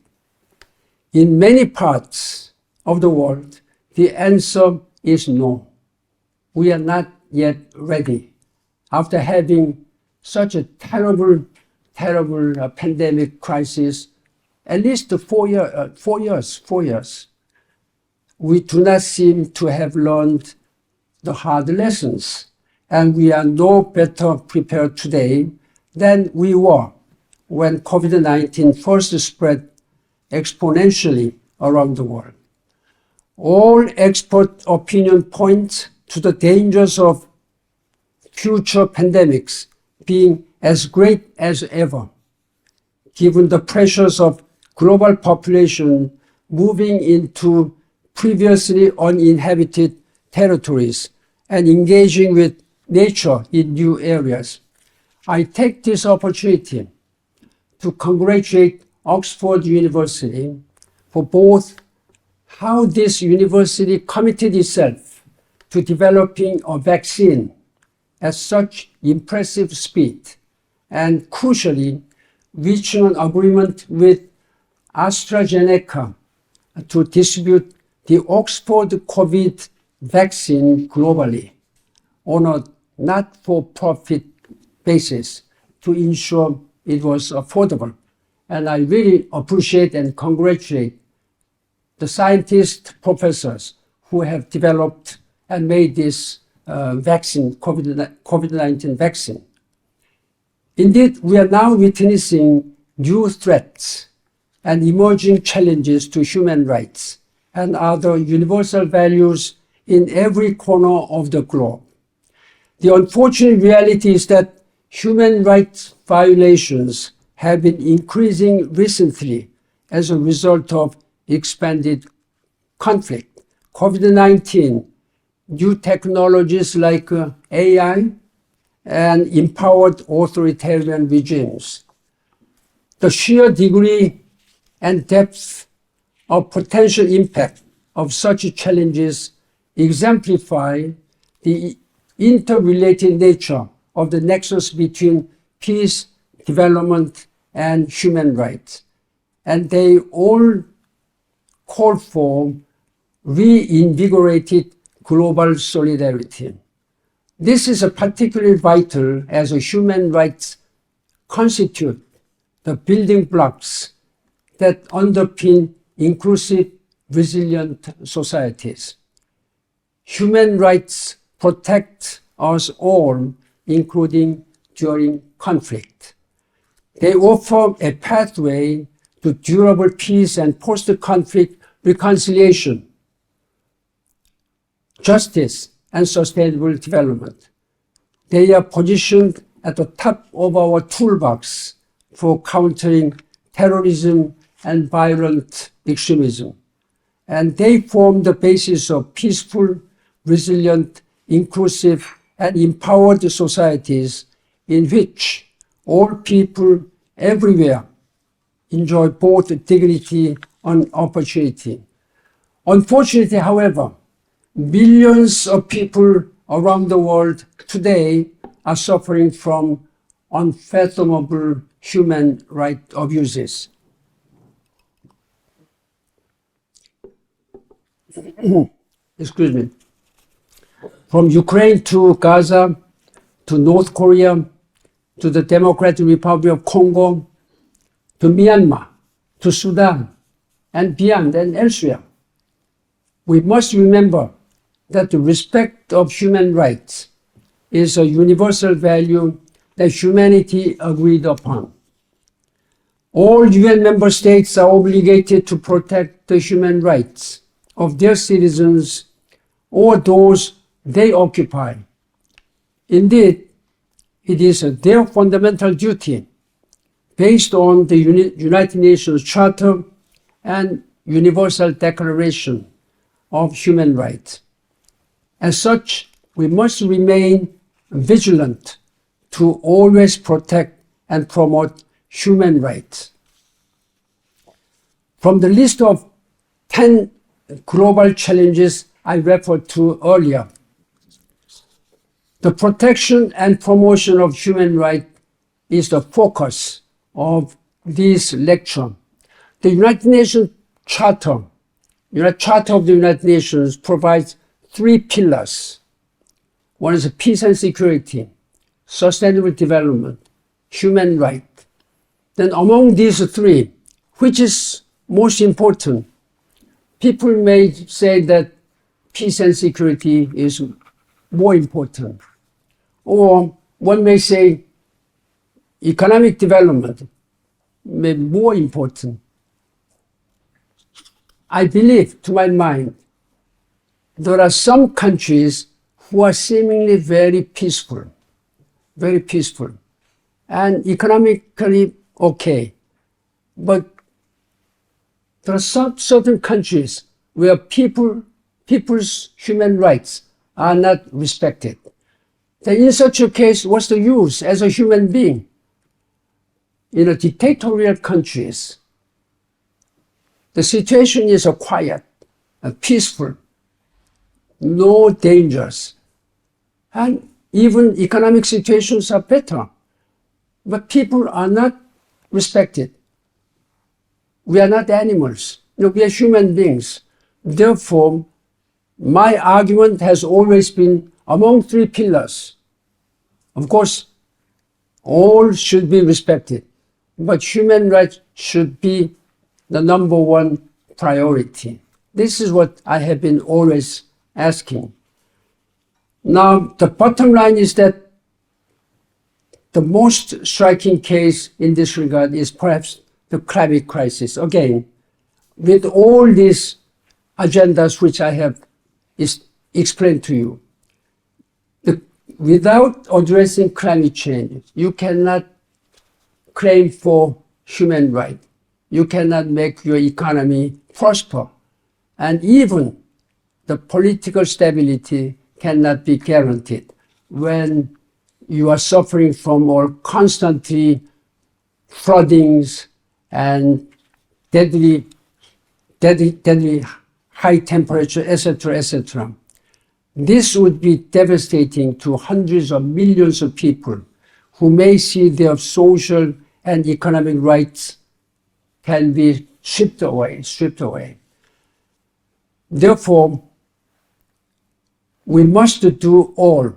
In many parts of the world, the answer is no. We are not yet ready. After having such a terrible pandemic crisis, at least 4 years, we do not seem to have learned the hard lessons, and we are no better prepared today than we were when COVID-19 first spread exponentially around the world. All expert opinion points to the dangers of future pandemics being as great as ever, given the pressures of global population moving into previously uninhabited territories and engaging with nature in new areas. I take this opportunity to congratulate Oxford University for both how this university committed itself to developing a vaccine at such impressive speed, and crucially, reaching an agreement with AstraZeneca to distribute the Oxford COVID vaccine globally on a not-for-profit basis to ensure it was affordable. And I really appreciate and congratulate the scientists, professors who have developed and made this vaccine, COVID-19 vaccine. Indeed, we are now witnessing new threats and emerging challenges to human rights and other universal values in every corner of the globe. The unfortunate reality is that human rights violations have been increasing recently as a result of expanded conflict, COVID-19, new technologies like AI, and empowered authoritarian regimes. The sheer degree and depth of potential impact of such challenges exemplify the interrelated nature of the nexus between peace, development, and human rights. And they all call for reinvigorated global solidarity. This is particularly vital as human rights constitute the building blocks that underpin inclusive, resilient societies. Human rights protect us all, including during conflict. They offer a pathway to durable peace and post-conflict reconciliation, justice, and sustainable development. They are positioned at the top of our toolbox for countering terrorism and violent extremism. And they form the basis of peaceful, resilient, inclusive, and empowered societies in which all people everywhere enjoy both dignity and opportunity. Unfortunately, however, millions of people around the world today are suffering from unfathomable human rights abuses. Excuse me. From Ukraine to Gaza, to North Korea, to the Democratic Republic of Congo, to Myanmar, to Sudan, and beyond and elsewhere. We must remember that the respect of human rights is a universal value that humanity agreed upon. All UN member states are obligated to protect the human rights of their citizens or those they occupy. Indeed, it is their fundamental duty based on the United Nations Charter and Universal Declaration of Human Rights. As such, we must remain vigilant to always protect and promote human rights. From the list of 10 global challenges I referred to earlier, the protection and promotion of human rights is the focus of this lecture. The United Nations Charter, Charter of the United Nations provides 3 pillars. One is peace and security, sustainable development, human rights. Then among these 3, which is most important? People may say that peace and security is more important. Or one may say economic development may be more important. I believe, to my mind, there are some countries who are seemingly very peaceful, and economically okay. But there are some certain countries where people's human rights are not respected. Then in such a case, what's the use as a human being? In a dictatorial countries, the situation is quiet and peaceful, no dangers, and even economic situations are better. But people are not respected. We are not animals. We are human beings. Therefore, my argument has always been among 3 pillars. Of course, all should be respected, but human rights should be the #1 priority. This is what I have been always asking. Now, the bottom line is that the most striking case in this regard is perhaps the climate crisis. Again, with all these agendas which I have explained to you, without addressing climate change, you cannot claim for human rights. You cannot make your economy prosper. And even the political stability cannot be guaranteed when you are suffering from all constantly floodings and deadly high temperature, etc., etc. This would be devastating to hundreds of millions of people who may see their social and economic rights can be stripped away. Therefore, we must do all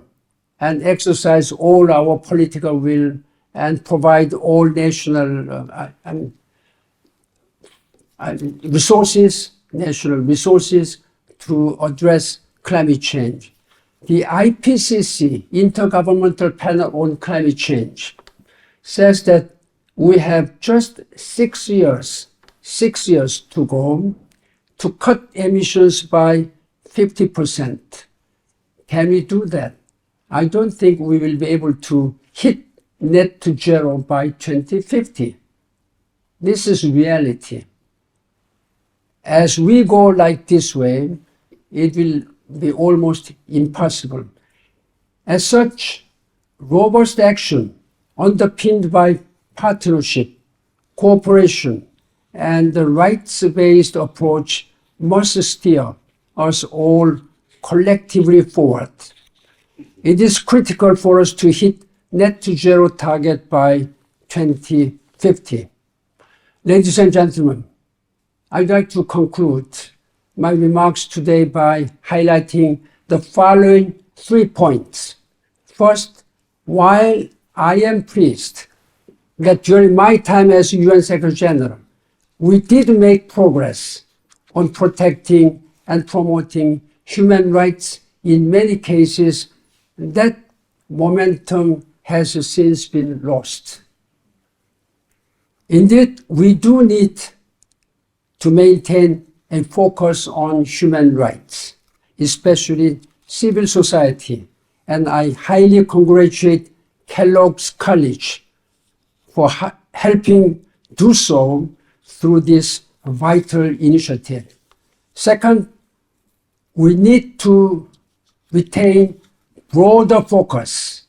and exercise all our political will and provide all national resources, national resources to address climate change. The IPCC, Intergovernmental Panel on Climate Change, says that we have just 6 years to go to cut emissions by 50%. Can we do that? I don't think we will be able to hit net to zero by 2050. This is reality. As we go like this way, it will be almost impossible. As such, robust action underpinned by partnership, cooperation, and the rights-based approach must steer us all collectively forward. It is critical for us to hit net to zero target by 2050. Ladies and gentlemen, I'd like to conclude my remarks today by highlighting the following 3 points. First, while I am pleased that during my time as UN Secretary General, we did make progress on protecting and promoting human rights in many cases, that momentum has since been lost. Indeed, we do need to maintain a focus on human rights, especially civil society, and I highly congratulate Kellogg's College for helping do so through this vital initiative. Second, we need to retain broader focus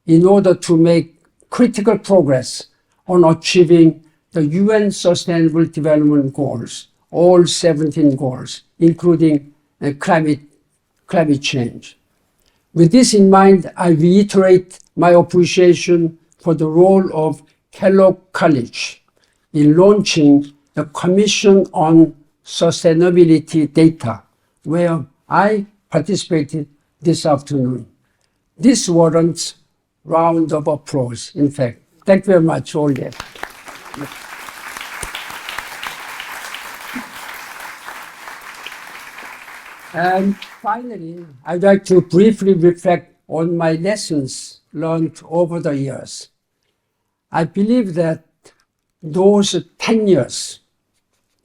in order to make critical progress on achieving the UN Sustainable Development Goals, all 17 goals, including climate change. With this in mind, I reiterate my appreciation for the role of Kellogg College in launching the Commission on Sustainability Data, where I participated this afternoon. This warrants round of applause, in fact. Thank you very much, all there. And finally, I'd like to briefly reflect on my lessons learned over the years. I believe that those 10 years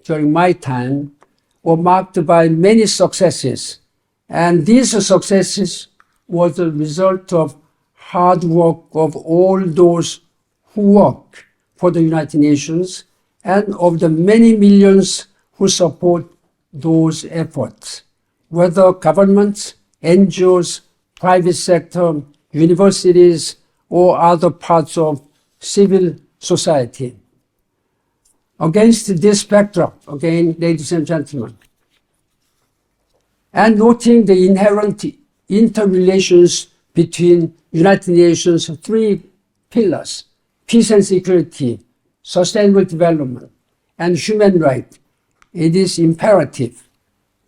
during my time were marked by many successes, and these successes were the result of hard work of all those who work for the United Nations and of the many millions who support those efforts, whether governments, NGOs, private sector, universities, or other parts of civil society. Against this backdrop, again, ladies and gentlemen, and noting the inherent interrelations between United Nations' 3 pillars, peace and security, sustainable development, and human rights, it is imperative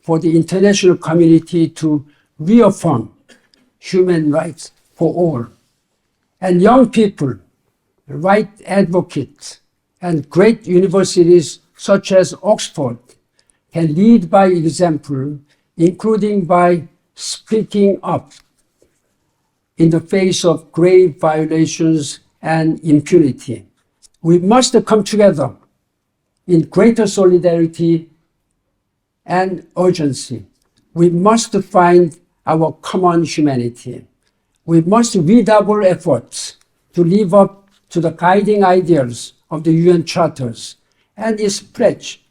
for the international community to reaffirm human rights for all. And young people, right advocates, and great universities such as Oxford can lead by example, including by speaking up in the face of grave violations and impunity. We must come together in greater solidarity and urgency. We must find our common humanity. We must redouble efforts to live up to the guiding ideals of the UN Charters and its pledge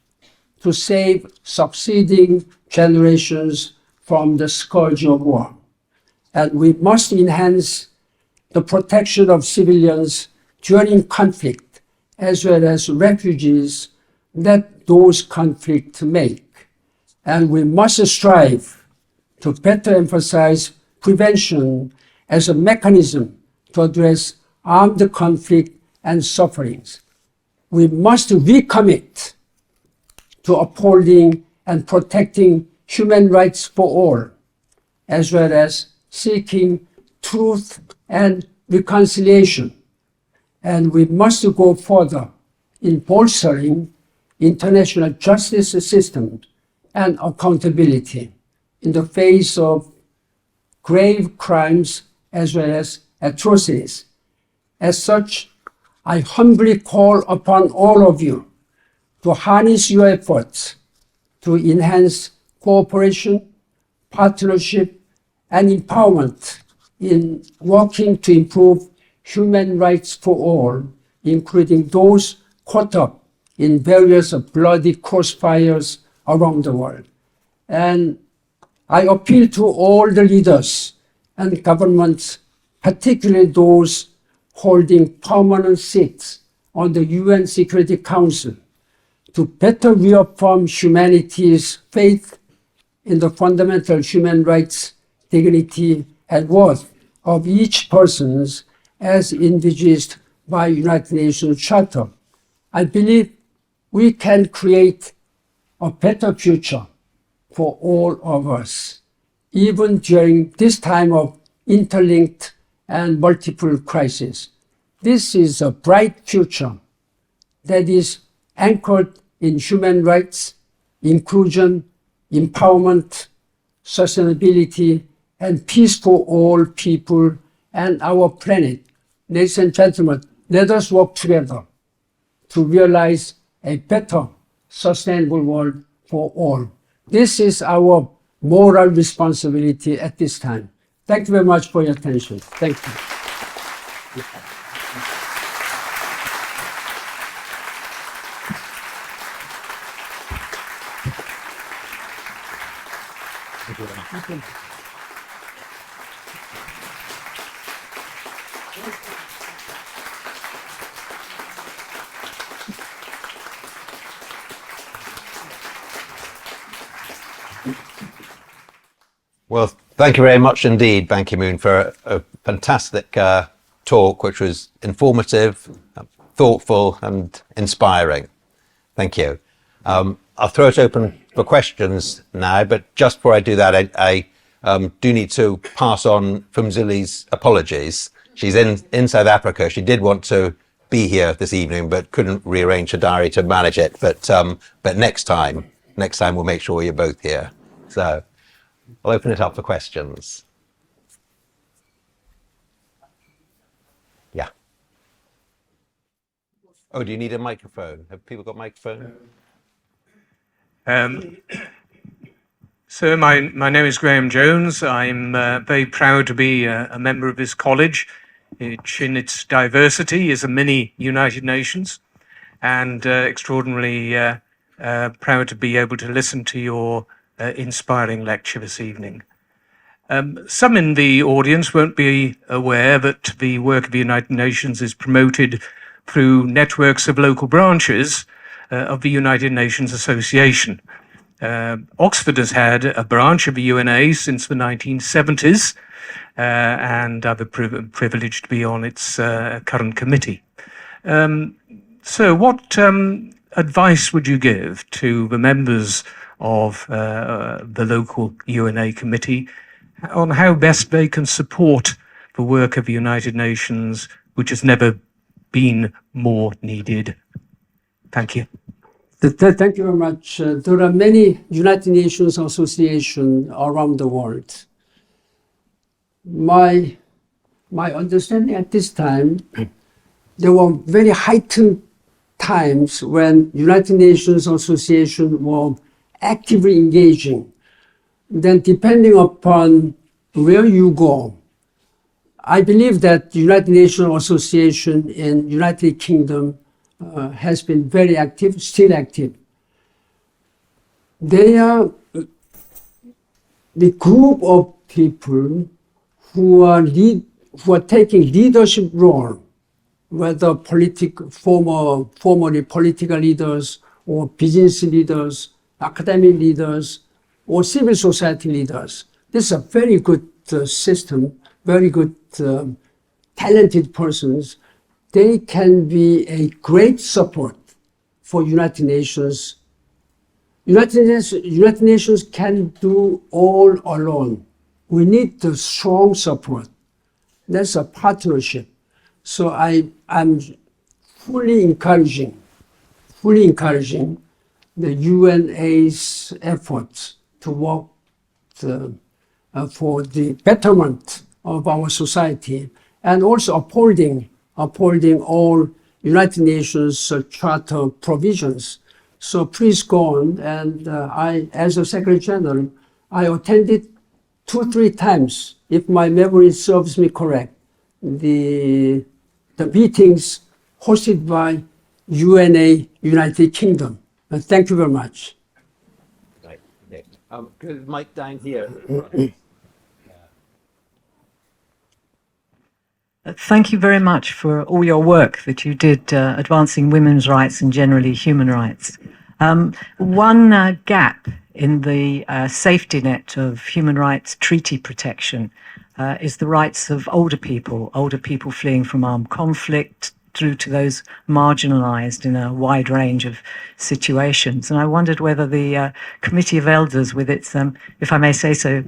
to save succeeding generations from the scourge of war. And we must enhance the protection of civilians during conflict, as well as refugees that those conflicts make. And we must strive to better emphasize prevention as a mechanism to address armed conflict and sufferings. We must recommit to upholding and protecting human rights for all, as well as seeking truth and reconciliation. And we must go further in bolstering international justice system and accountability in the face of grave crimes as well as atrocities. As such, I humbly call upon all of you to harness your efforts to enhance cooperation, partnership, and empowerment in working to improve human rights for all, including those caught up in various bloody crossfires around the world. And I appeal to all the leaders and governments, particularly those holding permanent seats on the UN Security Council, to better reaffirm humanity's faith in the fundamental human rights, dignity, and worth of each person as envisaged by United Nations Charter. I believe we can create a better future for all of us, even during this time of interlinked and multiple crises. This is a bright future that is anchored in human rights, inclusion, empowerment, sustainability, and peace for all people and our planet. Ladies and gentlemen, let us work together to realize a better, sustainable world for all. This is our moral responsibility at this time. Thank you very much for your attention. Thank you. Well, thank you very much indeed, Ban Ki-moon, for a fantastic talk, which was informative, thoughtful, and inspiring. Thank you. I'll throw it open for questions now, but just before I do that, I do need to pass on Phumzili's apologies. She's in South Africa. She did want to be here this evening, but couldn't rearrange her diary to manage it. But next time we'll make sure you're both here. So I'll open it up for questions. Yeah. Oh, do you need a microphone? Have people got microphones? So my name is Graham Jones. I'm very proud to be a member of this college, which in its diversity is a mini United Nations, and extraordinarily proud to be able to listen to your inspiring lecture this evening. Some in the audience won't be aware that the work of the United Nations is promoted through networks of local branches of the United Nations Association. Oxford has had a branch of the UNA since the 1970s, and I've been privileged to be on its current committee. So what advice would you give to the members of the local UNA committee on how best they can support the work of the United Nations, which has never been more needed? Thank you. Thank you very much. There are many United Nations associations around the world. My understanding at this time, there were very heightened times when United Nations Association were actively engaging. Then depending upon where you go, I believe that United Nations Association in United Kingdom has been very active, still active. They are the group of people who are taking leadership role, whether formerly political leaders or business leaders, academic leaders, or civil society leaders. This is a very good system, very good talented persons. They can be a great support for United Nations. United Nations can do all alone. We need the strong support. That's a partnership. So I'm fully encouraging the UNA's efforts to work for the betterment of our society, and also upholding all United Nations Charter provisions. So please go on. And I, as a Secretary General, I attended 2-3 times, if my memory serves me correct, the meetings hosted by UNA United Kingdom. Thank you very much. Right. Mike down here. Thank you very much for all your work that you did advancing women's rights and generally human rights. One gap in the safety net of human rights treaty protection is the rights of older people fleeing from armed conflict through to those marginalized in a wide range of situations. And I wondered whether the Committee of Elders, with its, if I may say so,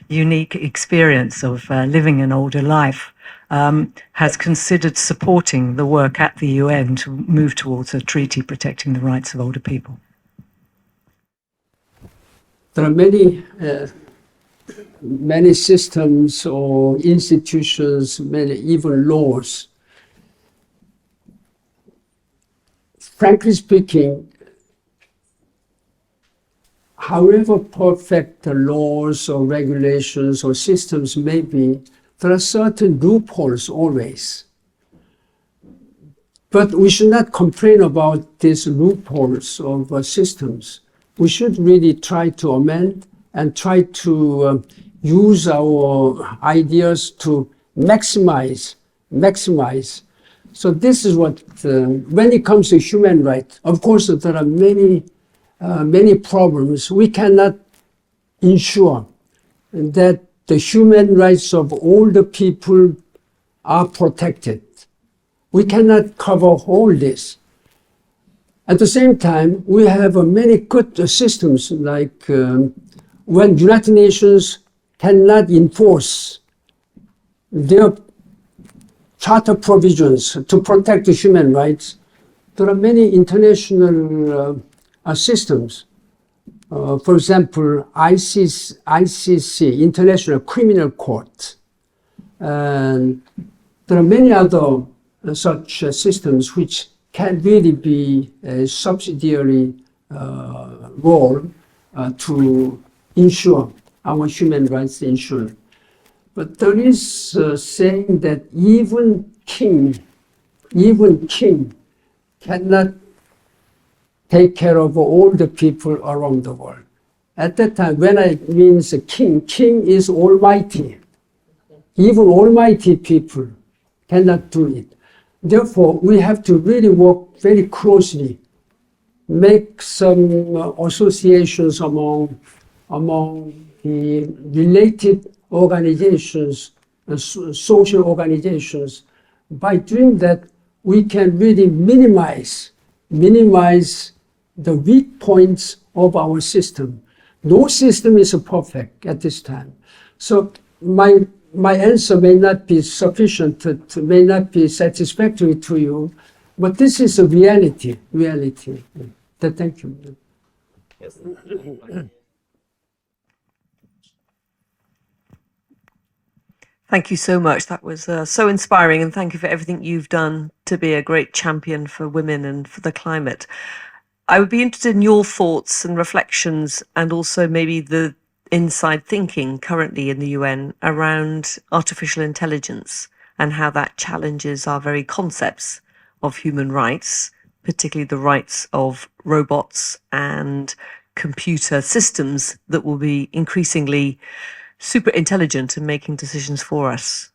unique experience of living an older life, has considered supporting the work at the UN to move towards a treaty protecting the rights of older people. There are many systems or institutions, many even laws. Frankly speaking, however perfect the laws or regulations or systems may be, there are certain loopholes always. But we should not complain about these loopholes of systems. We should really try to amend and try to use our ideas to maximize. So this is what, when it comes to human rights, of course there are many problems. We cannot ensure that the human rights of all the people are protected. We cannot cover all this. At the same time, we have many good systems, like when United Nations cannot enforce their charter provisions to protect the human rights, there are many international systems. For example, ICC, International Criminal Court. And there are many other such systems which can really be a subsidiary role to ensure our human rights ensured. But there is a saying that even king cannot take care of all the people around the world. At that time, when I mean king is almighty. Even almighty people cannot do it. Therefore, we have to really work very closely, make some associations among the related organizations, social organizations. By doing that, we can really minimize the weak points of our system. No system is perfect at this time. So my answer may not be sufficient, may not be satisfactory to you, but this is a reality. Thank you. Yes. Thank you so much. That was so inspiring, and thank you for everything you've done to be a great champion for women and for the climate. I would be interested in your thoughts and reflections, and also maybe the inside thinking currently in the UN around artificial intelligence and how that challenges our very concepts of human rights, particularly the rights of robots and computer systems that will be increasingly super intelligent and making decisions for us.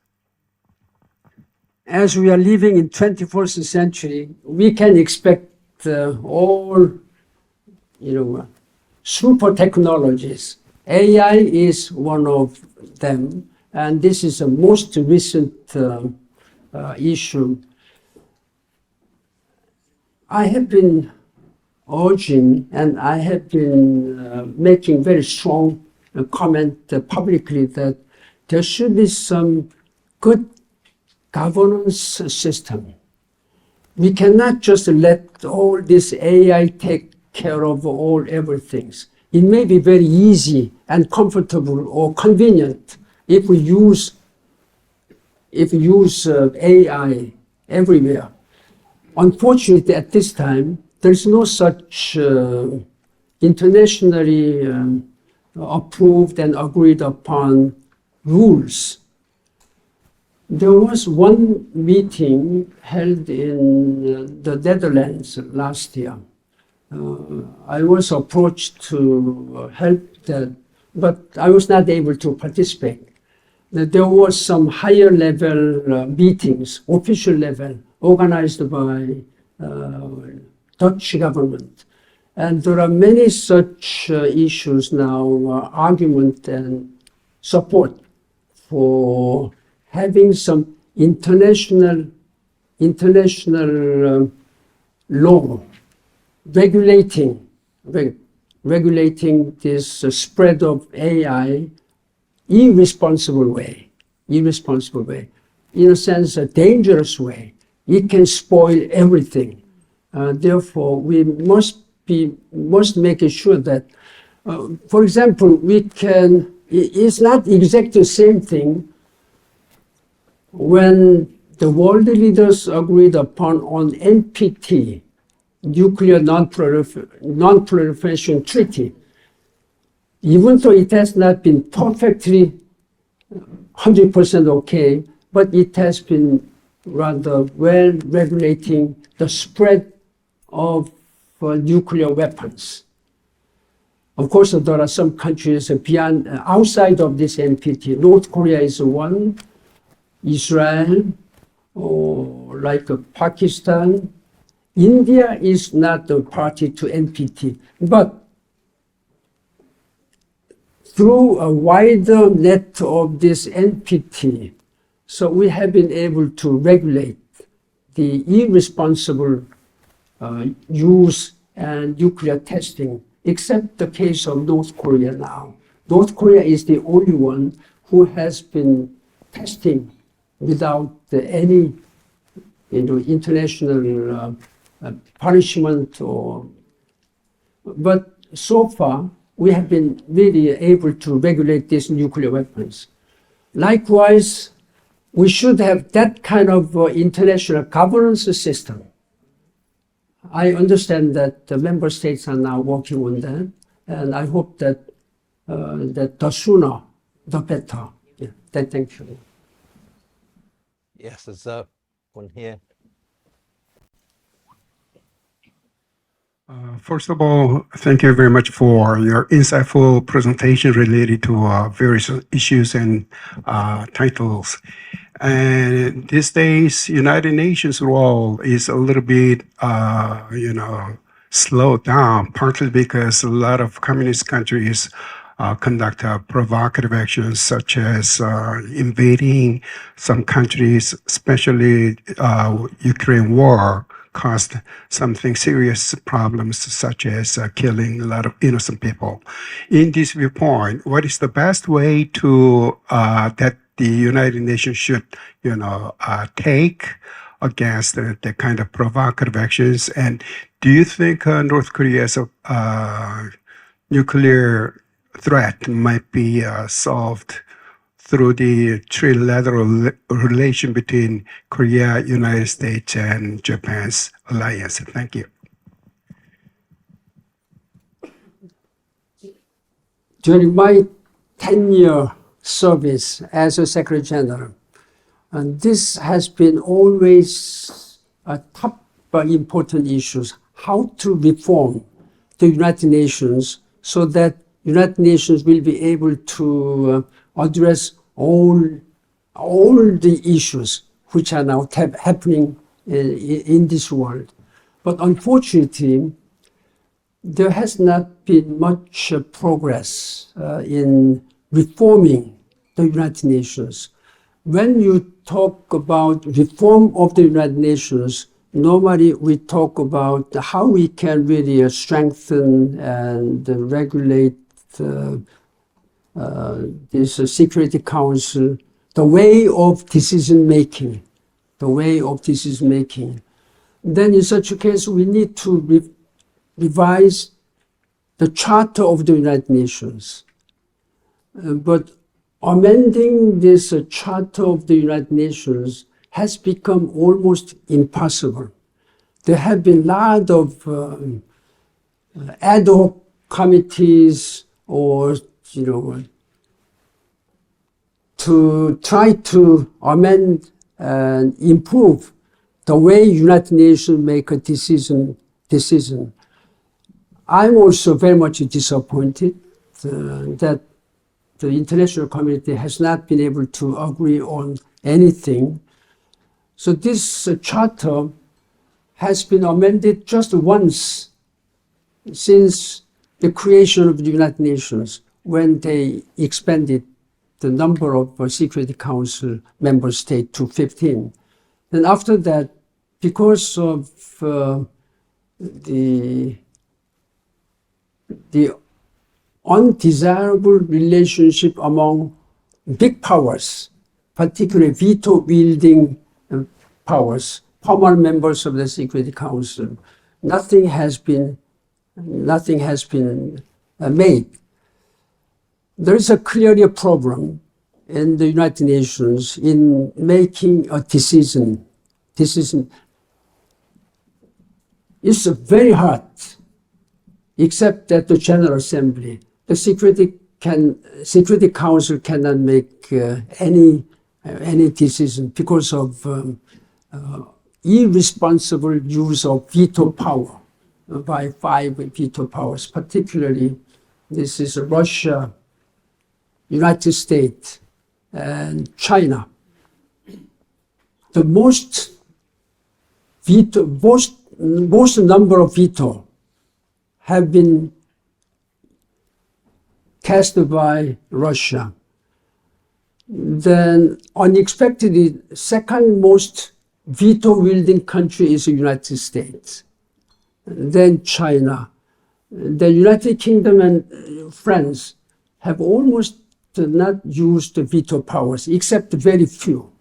As we are living in 21st century, we can expect all, super technologies. AI is one of them, and this is the most recent issue. I have been urging, and I have been making very strong comment publicly that there should be some good governance system. We cannot just let all this AI take care of all everything. It may be very easy and comfortable or convenient if we use AI everywhere. Unfortunately, at this time, there is no such internationally approved and agreed upon rules. There was one meeting held in the Netherlands last year. I was approached to help that, but I was not able to participate. There was some higher level meetings, official level, organized by Dutch government. And there are many such issues now, argument and support for having some international law regulating this spread of AI irresponsible way, in a sense, a dangerous way. It can spoil everything. Therefore, we must make sure that, for example, it's not exactly the same thing when the world leaders agreed upon on NPT, Nuclear Non-Proliferation Treaty. Even though it has not been perfectly 100% okay, but it has been rather well regulating the spread of nuclear weapons. Of course, there are some countries outside of this NPT. North Korea is one, Israel, or like Pakistan. India is not a party to NPT, but through a wider net of this NPT, so we have been able to regulate the irresponsible use and nuclear testing, except the case of North Korea now. North Korea is the only one who has been testing without any international punishment but so far we have been really able to regulate these nuclear weapons. Likewise, we should have that kind of international governance system. I understand that the member states are now working on that, and I hope that the sooner, the better. Yeah, thank you. Yes, there's one here. First of all, thank you very much for your insightful presentation related to various issues and titles. And these days, United Nations role is a little bit, slowed down, partly because a lot of communist countries conduct provocative actions such as invading some countries, especially Ukraine war caused something serious problems such as killing a lot of innocent people. In this viewpoint, what is the best way to that the United Nations should, take against the kind of provocative actions? And do you think North Korea's nuclear threat might be solved through the trilateral relation between Korea, United States, and Japan's alliance? Thank you. During my 10-year service as a Secretary General, and this has been always a top important issues, how to reform the United Nations so that United Nations will be able to address all the issues which are now happening in this world. But unfortunately, there has not been much progress in reforming the United Nations. When you talk about reform of the United Nations, normally we talk about how we can really strengthen and regulate this Security Council, the way of decision making. Then in such a case, we need to revise the Charter of the United Nations. But amending this Charter of the United Nations has become almost impossible. There have been a lot of ad hoc committees or, to try to amend and improve the way United Nations make a decision. I'm also very much disappointed that the international community has not been able to agree on anything. So this charter has been amended just once since the creation of the United Nations, when they expanded the number of Security Council member states to 15. And after that, because of the undesirable relationship among big powers, particularly veto-wielding powers, permanent members of the Security Council, nothing has been made. There is clearly a problem in the United Nations in making a decision. It's very hard, except at the General Assembly. The Security Council cannot make any decision because of irresponsible use of veto power by 5 veto powers, particularly this is Russia, United States, and China. The most number of veto have been cast by Russia. Then unexpectedly, second most veto-wielding country is the United States. Then China. The United Kingdom and France have almost not used the veto powers, except very few.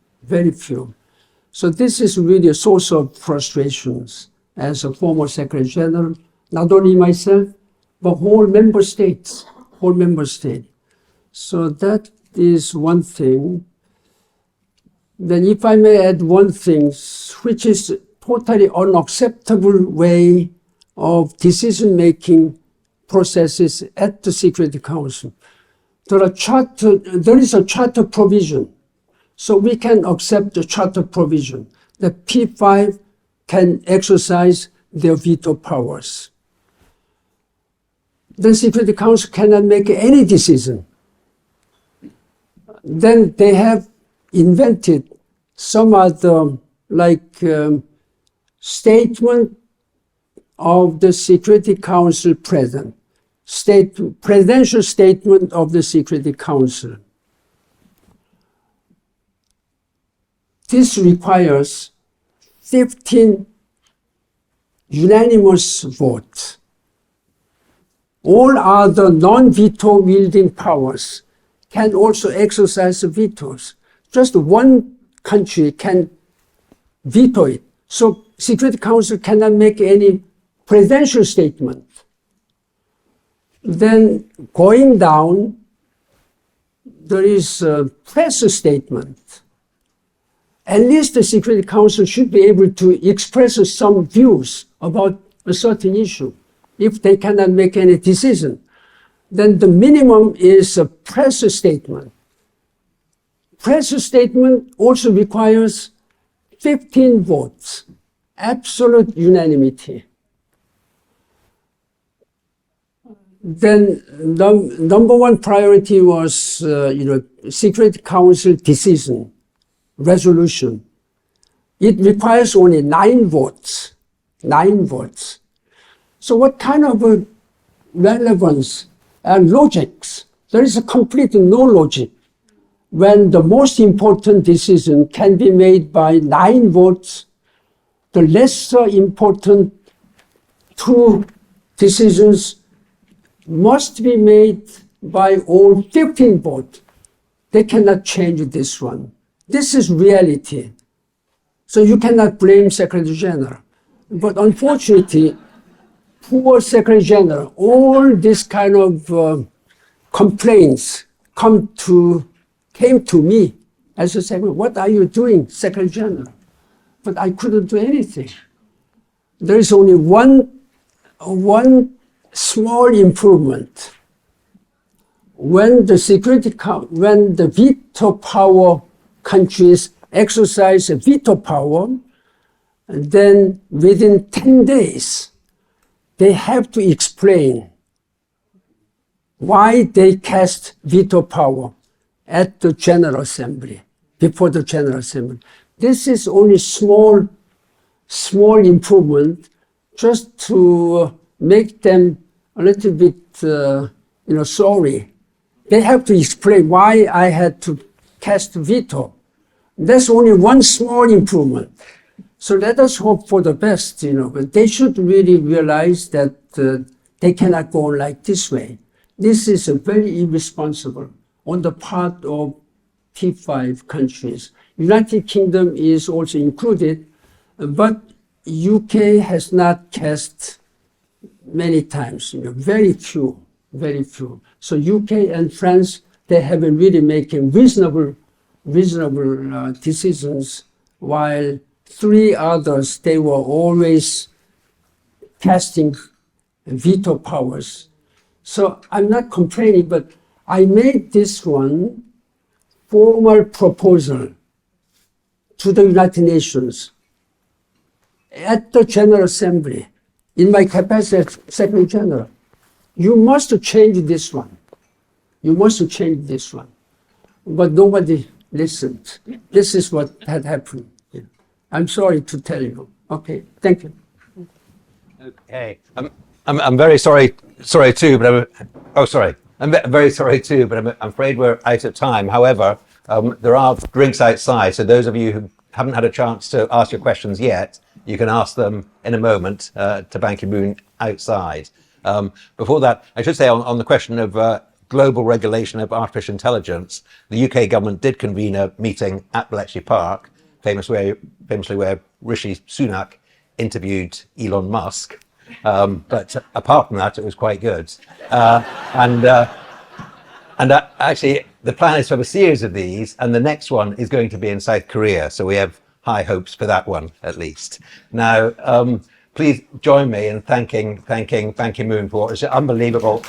So this is really a source of frustrations as a former Secretary General, not only myself, but whole member states. So that is one thing. Then if I may add one thing, which is totally unacceptable way of decision-making processes at the Security Council. There is a charter provision, so we can accept the charter provision that P5 can exercise their veto powers. The Security Council cannot make any decision. Then they have invented some other, statement of the Security Council President, presidential statement of the Security Council. This requires 15 unanimous votes. All other non-veto wielding powers can also exercise vetoes. Just one country can veto it. So Security Council cannot make any presidential statement. Then going down, there is a press statement. At least the Security Council should be able to express some views about a certain issue. If they cannot make any decision, then the minimum is a press statement. Press statement also requires 15 votes, absolute unanimity. Then number one priority was, Security Council decision, resolution. It requires only 9 votes. So what kind of relevance and logics? There is a complete no logic when the most important decision can be made by 9 votes. The lesser important 2 decisions must be made by all 15 votes. They cannot change this one. This is reality. So you cannot blame Secretary General. But unfortunately, poor Secretary General, all this kind of complaints came to me as a secretary. What are you doing, Secretary General? But I couldn't do anything. There is only one small improvement. When the veto power countries exercise a veto power, then within 10 days, they have to explain why they cast veto power at the General Assembly, before the General Assembly. This is only small improvement just to make them a little bit, sorry. They have to explain why I had to cast veto. That's only one small improvement. So let us hope for the best, but they should really realize that they cannot go on like this way. This is a very irresponsible on the part of P5 countries. United Kingdom is also included, but UK has not cast many times, very few. So UK and France, they have been really making reasonable decisions, while three others, they were always casting veto powers. So I'm not complaining, but I made this one formal proposal to the United Nations at the General Assembly in my capacity as Secretary General. You must change this one. But nobody listened. This is what had happened. I'm sorry to tell you. Okay, thank you. Okay. I'm very sorry too, but I'm very sorry too, but I'm afraid we're out of time. However, there are drinks outside, so those of you who haven't had a chance to ask your questions yet, you can ask them in a moment to Ban Ki-moon outside. Before that, I should say on the question of global regulation of artificial intelligence, the UK government did convene a meeting at Bletchley Park, famously where Rishi Sunak interviewed Elon Musk. But apart from that, it was quite good. Actually, the plan is to have a series of these, and the next one is going to be in South Korea. So we have high hopes for that one, at least. Now, please join me in thanking Ban Ki-moon for his unbelievable.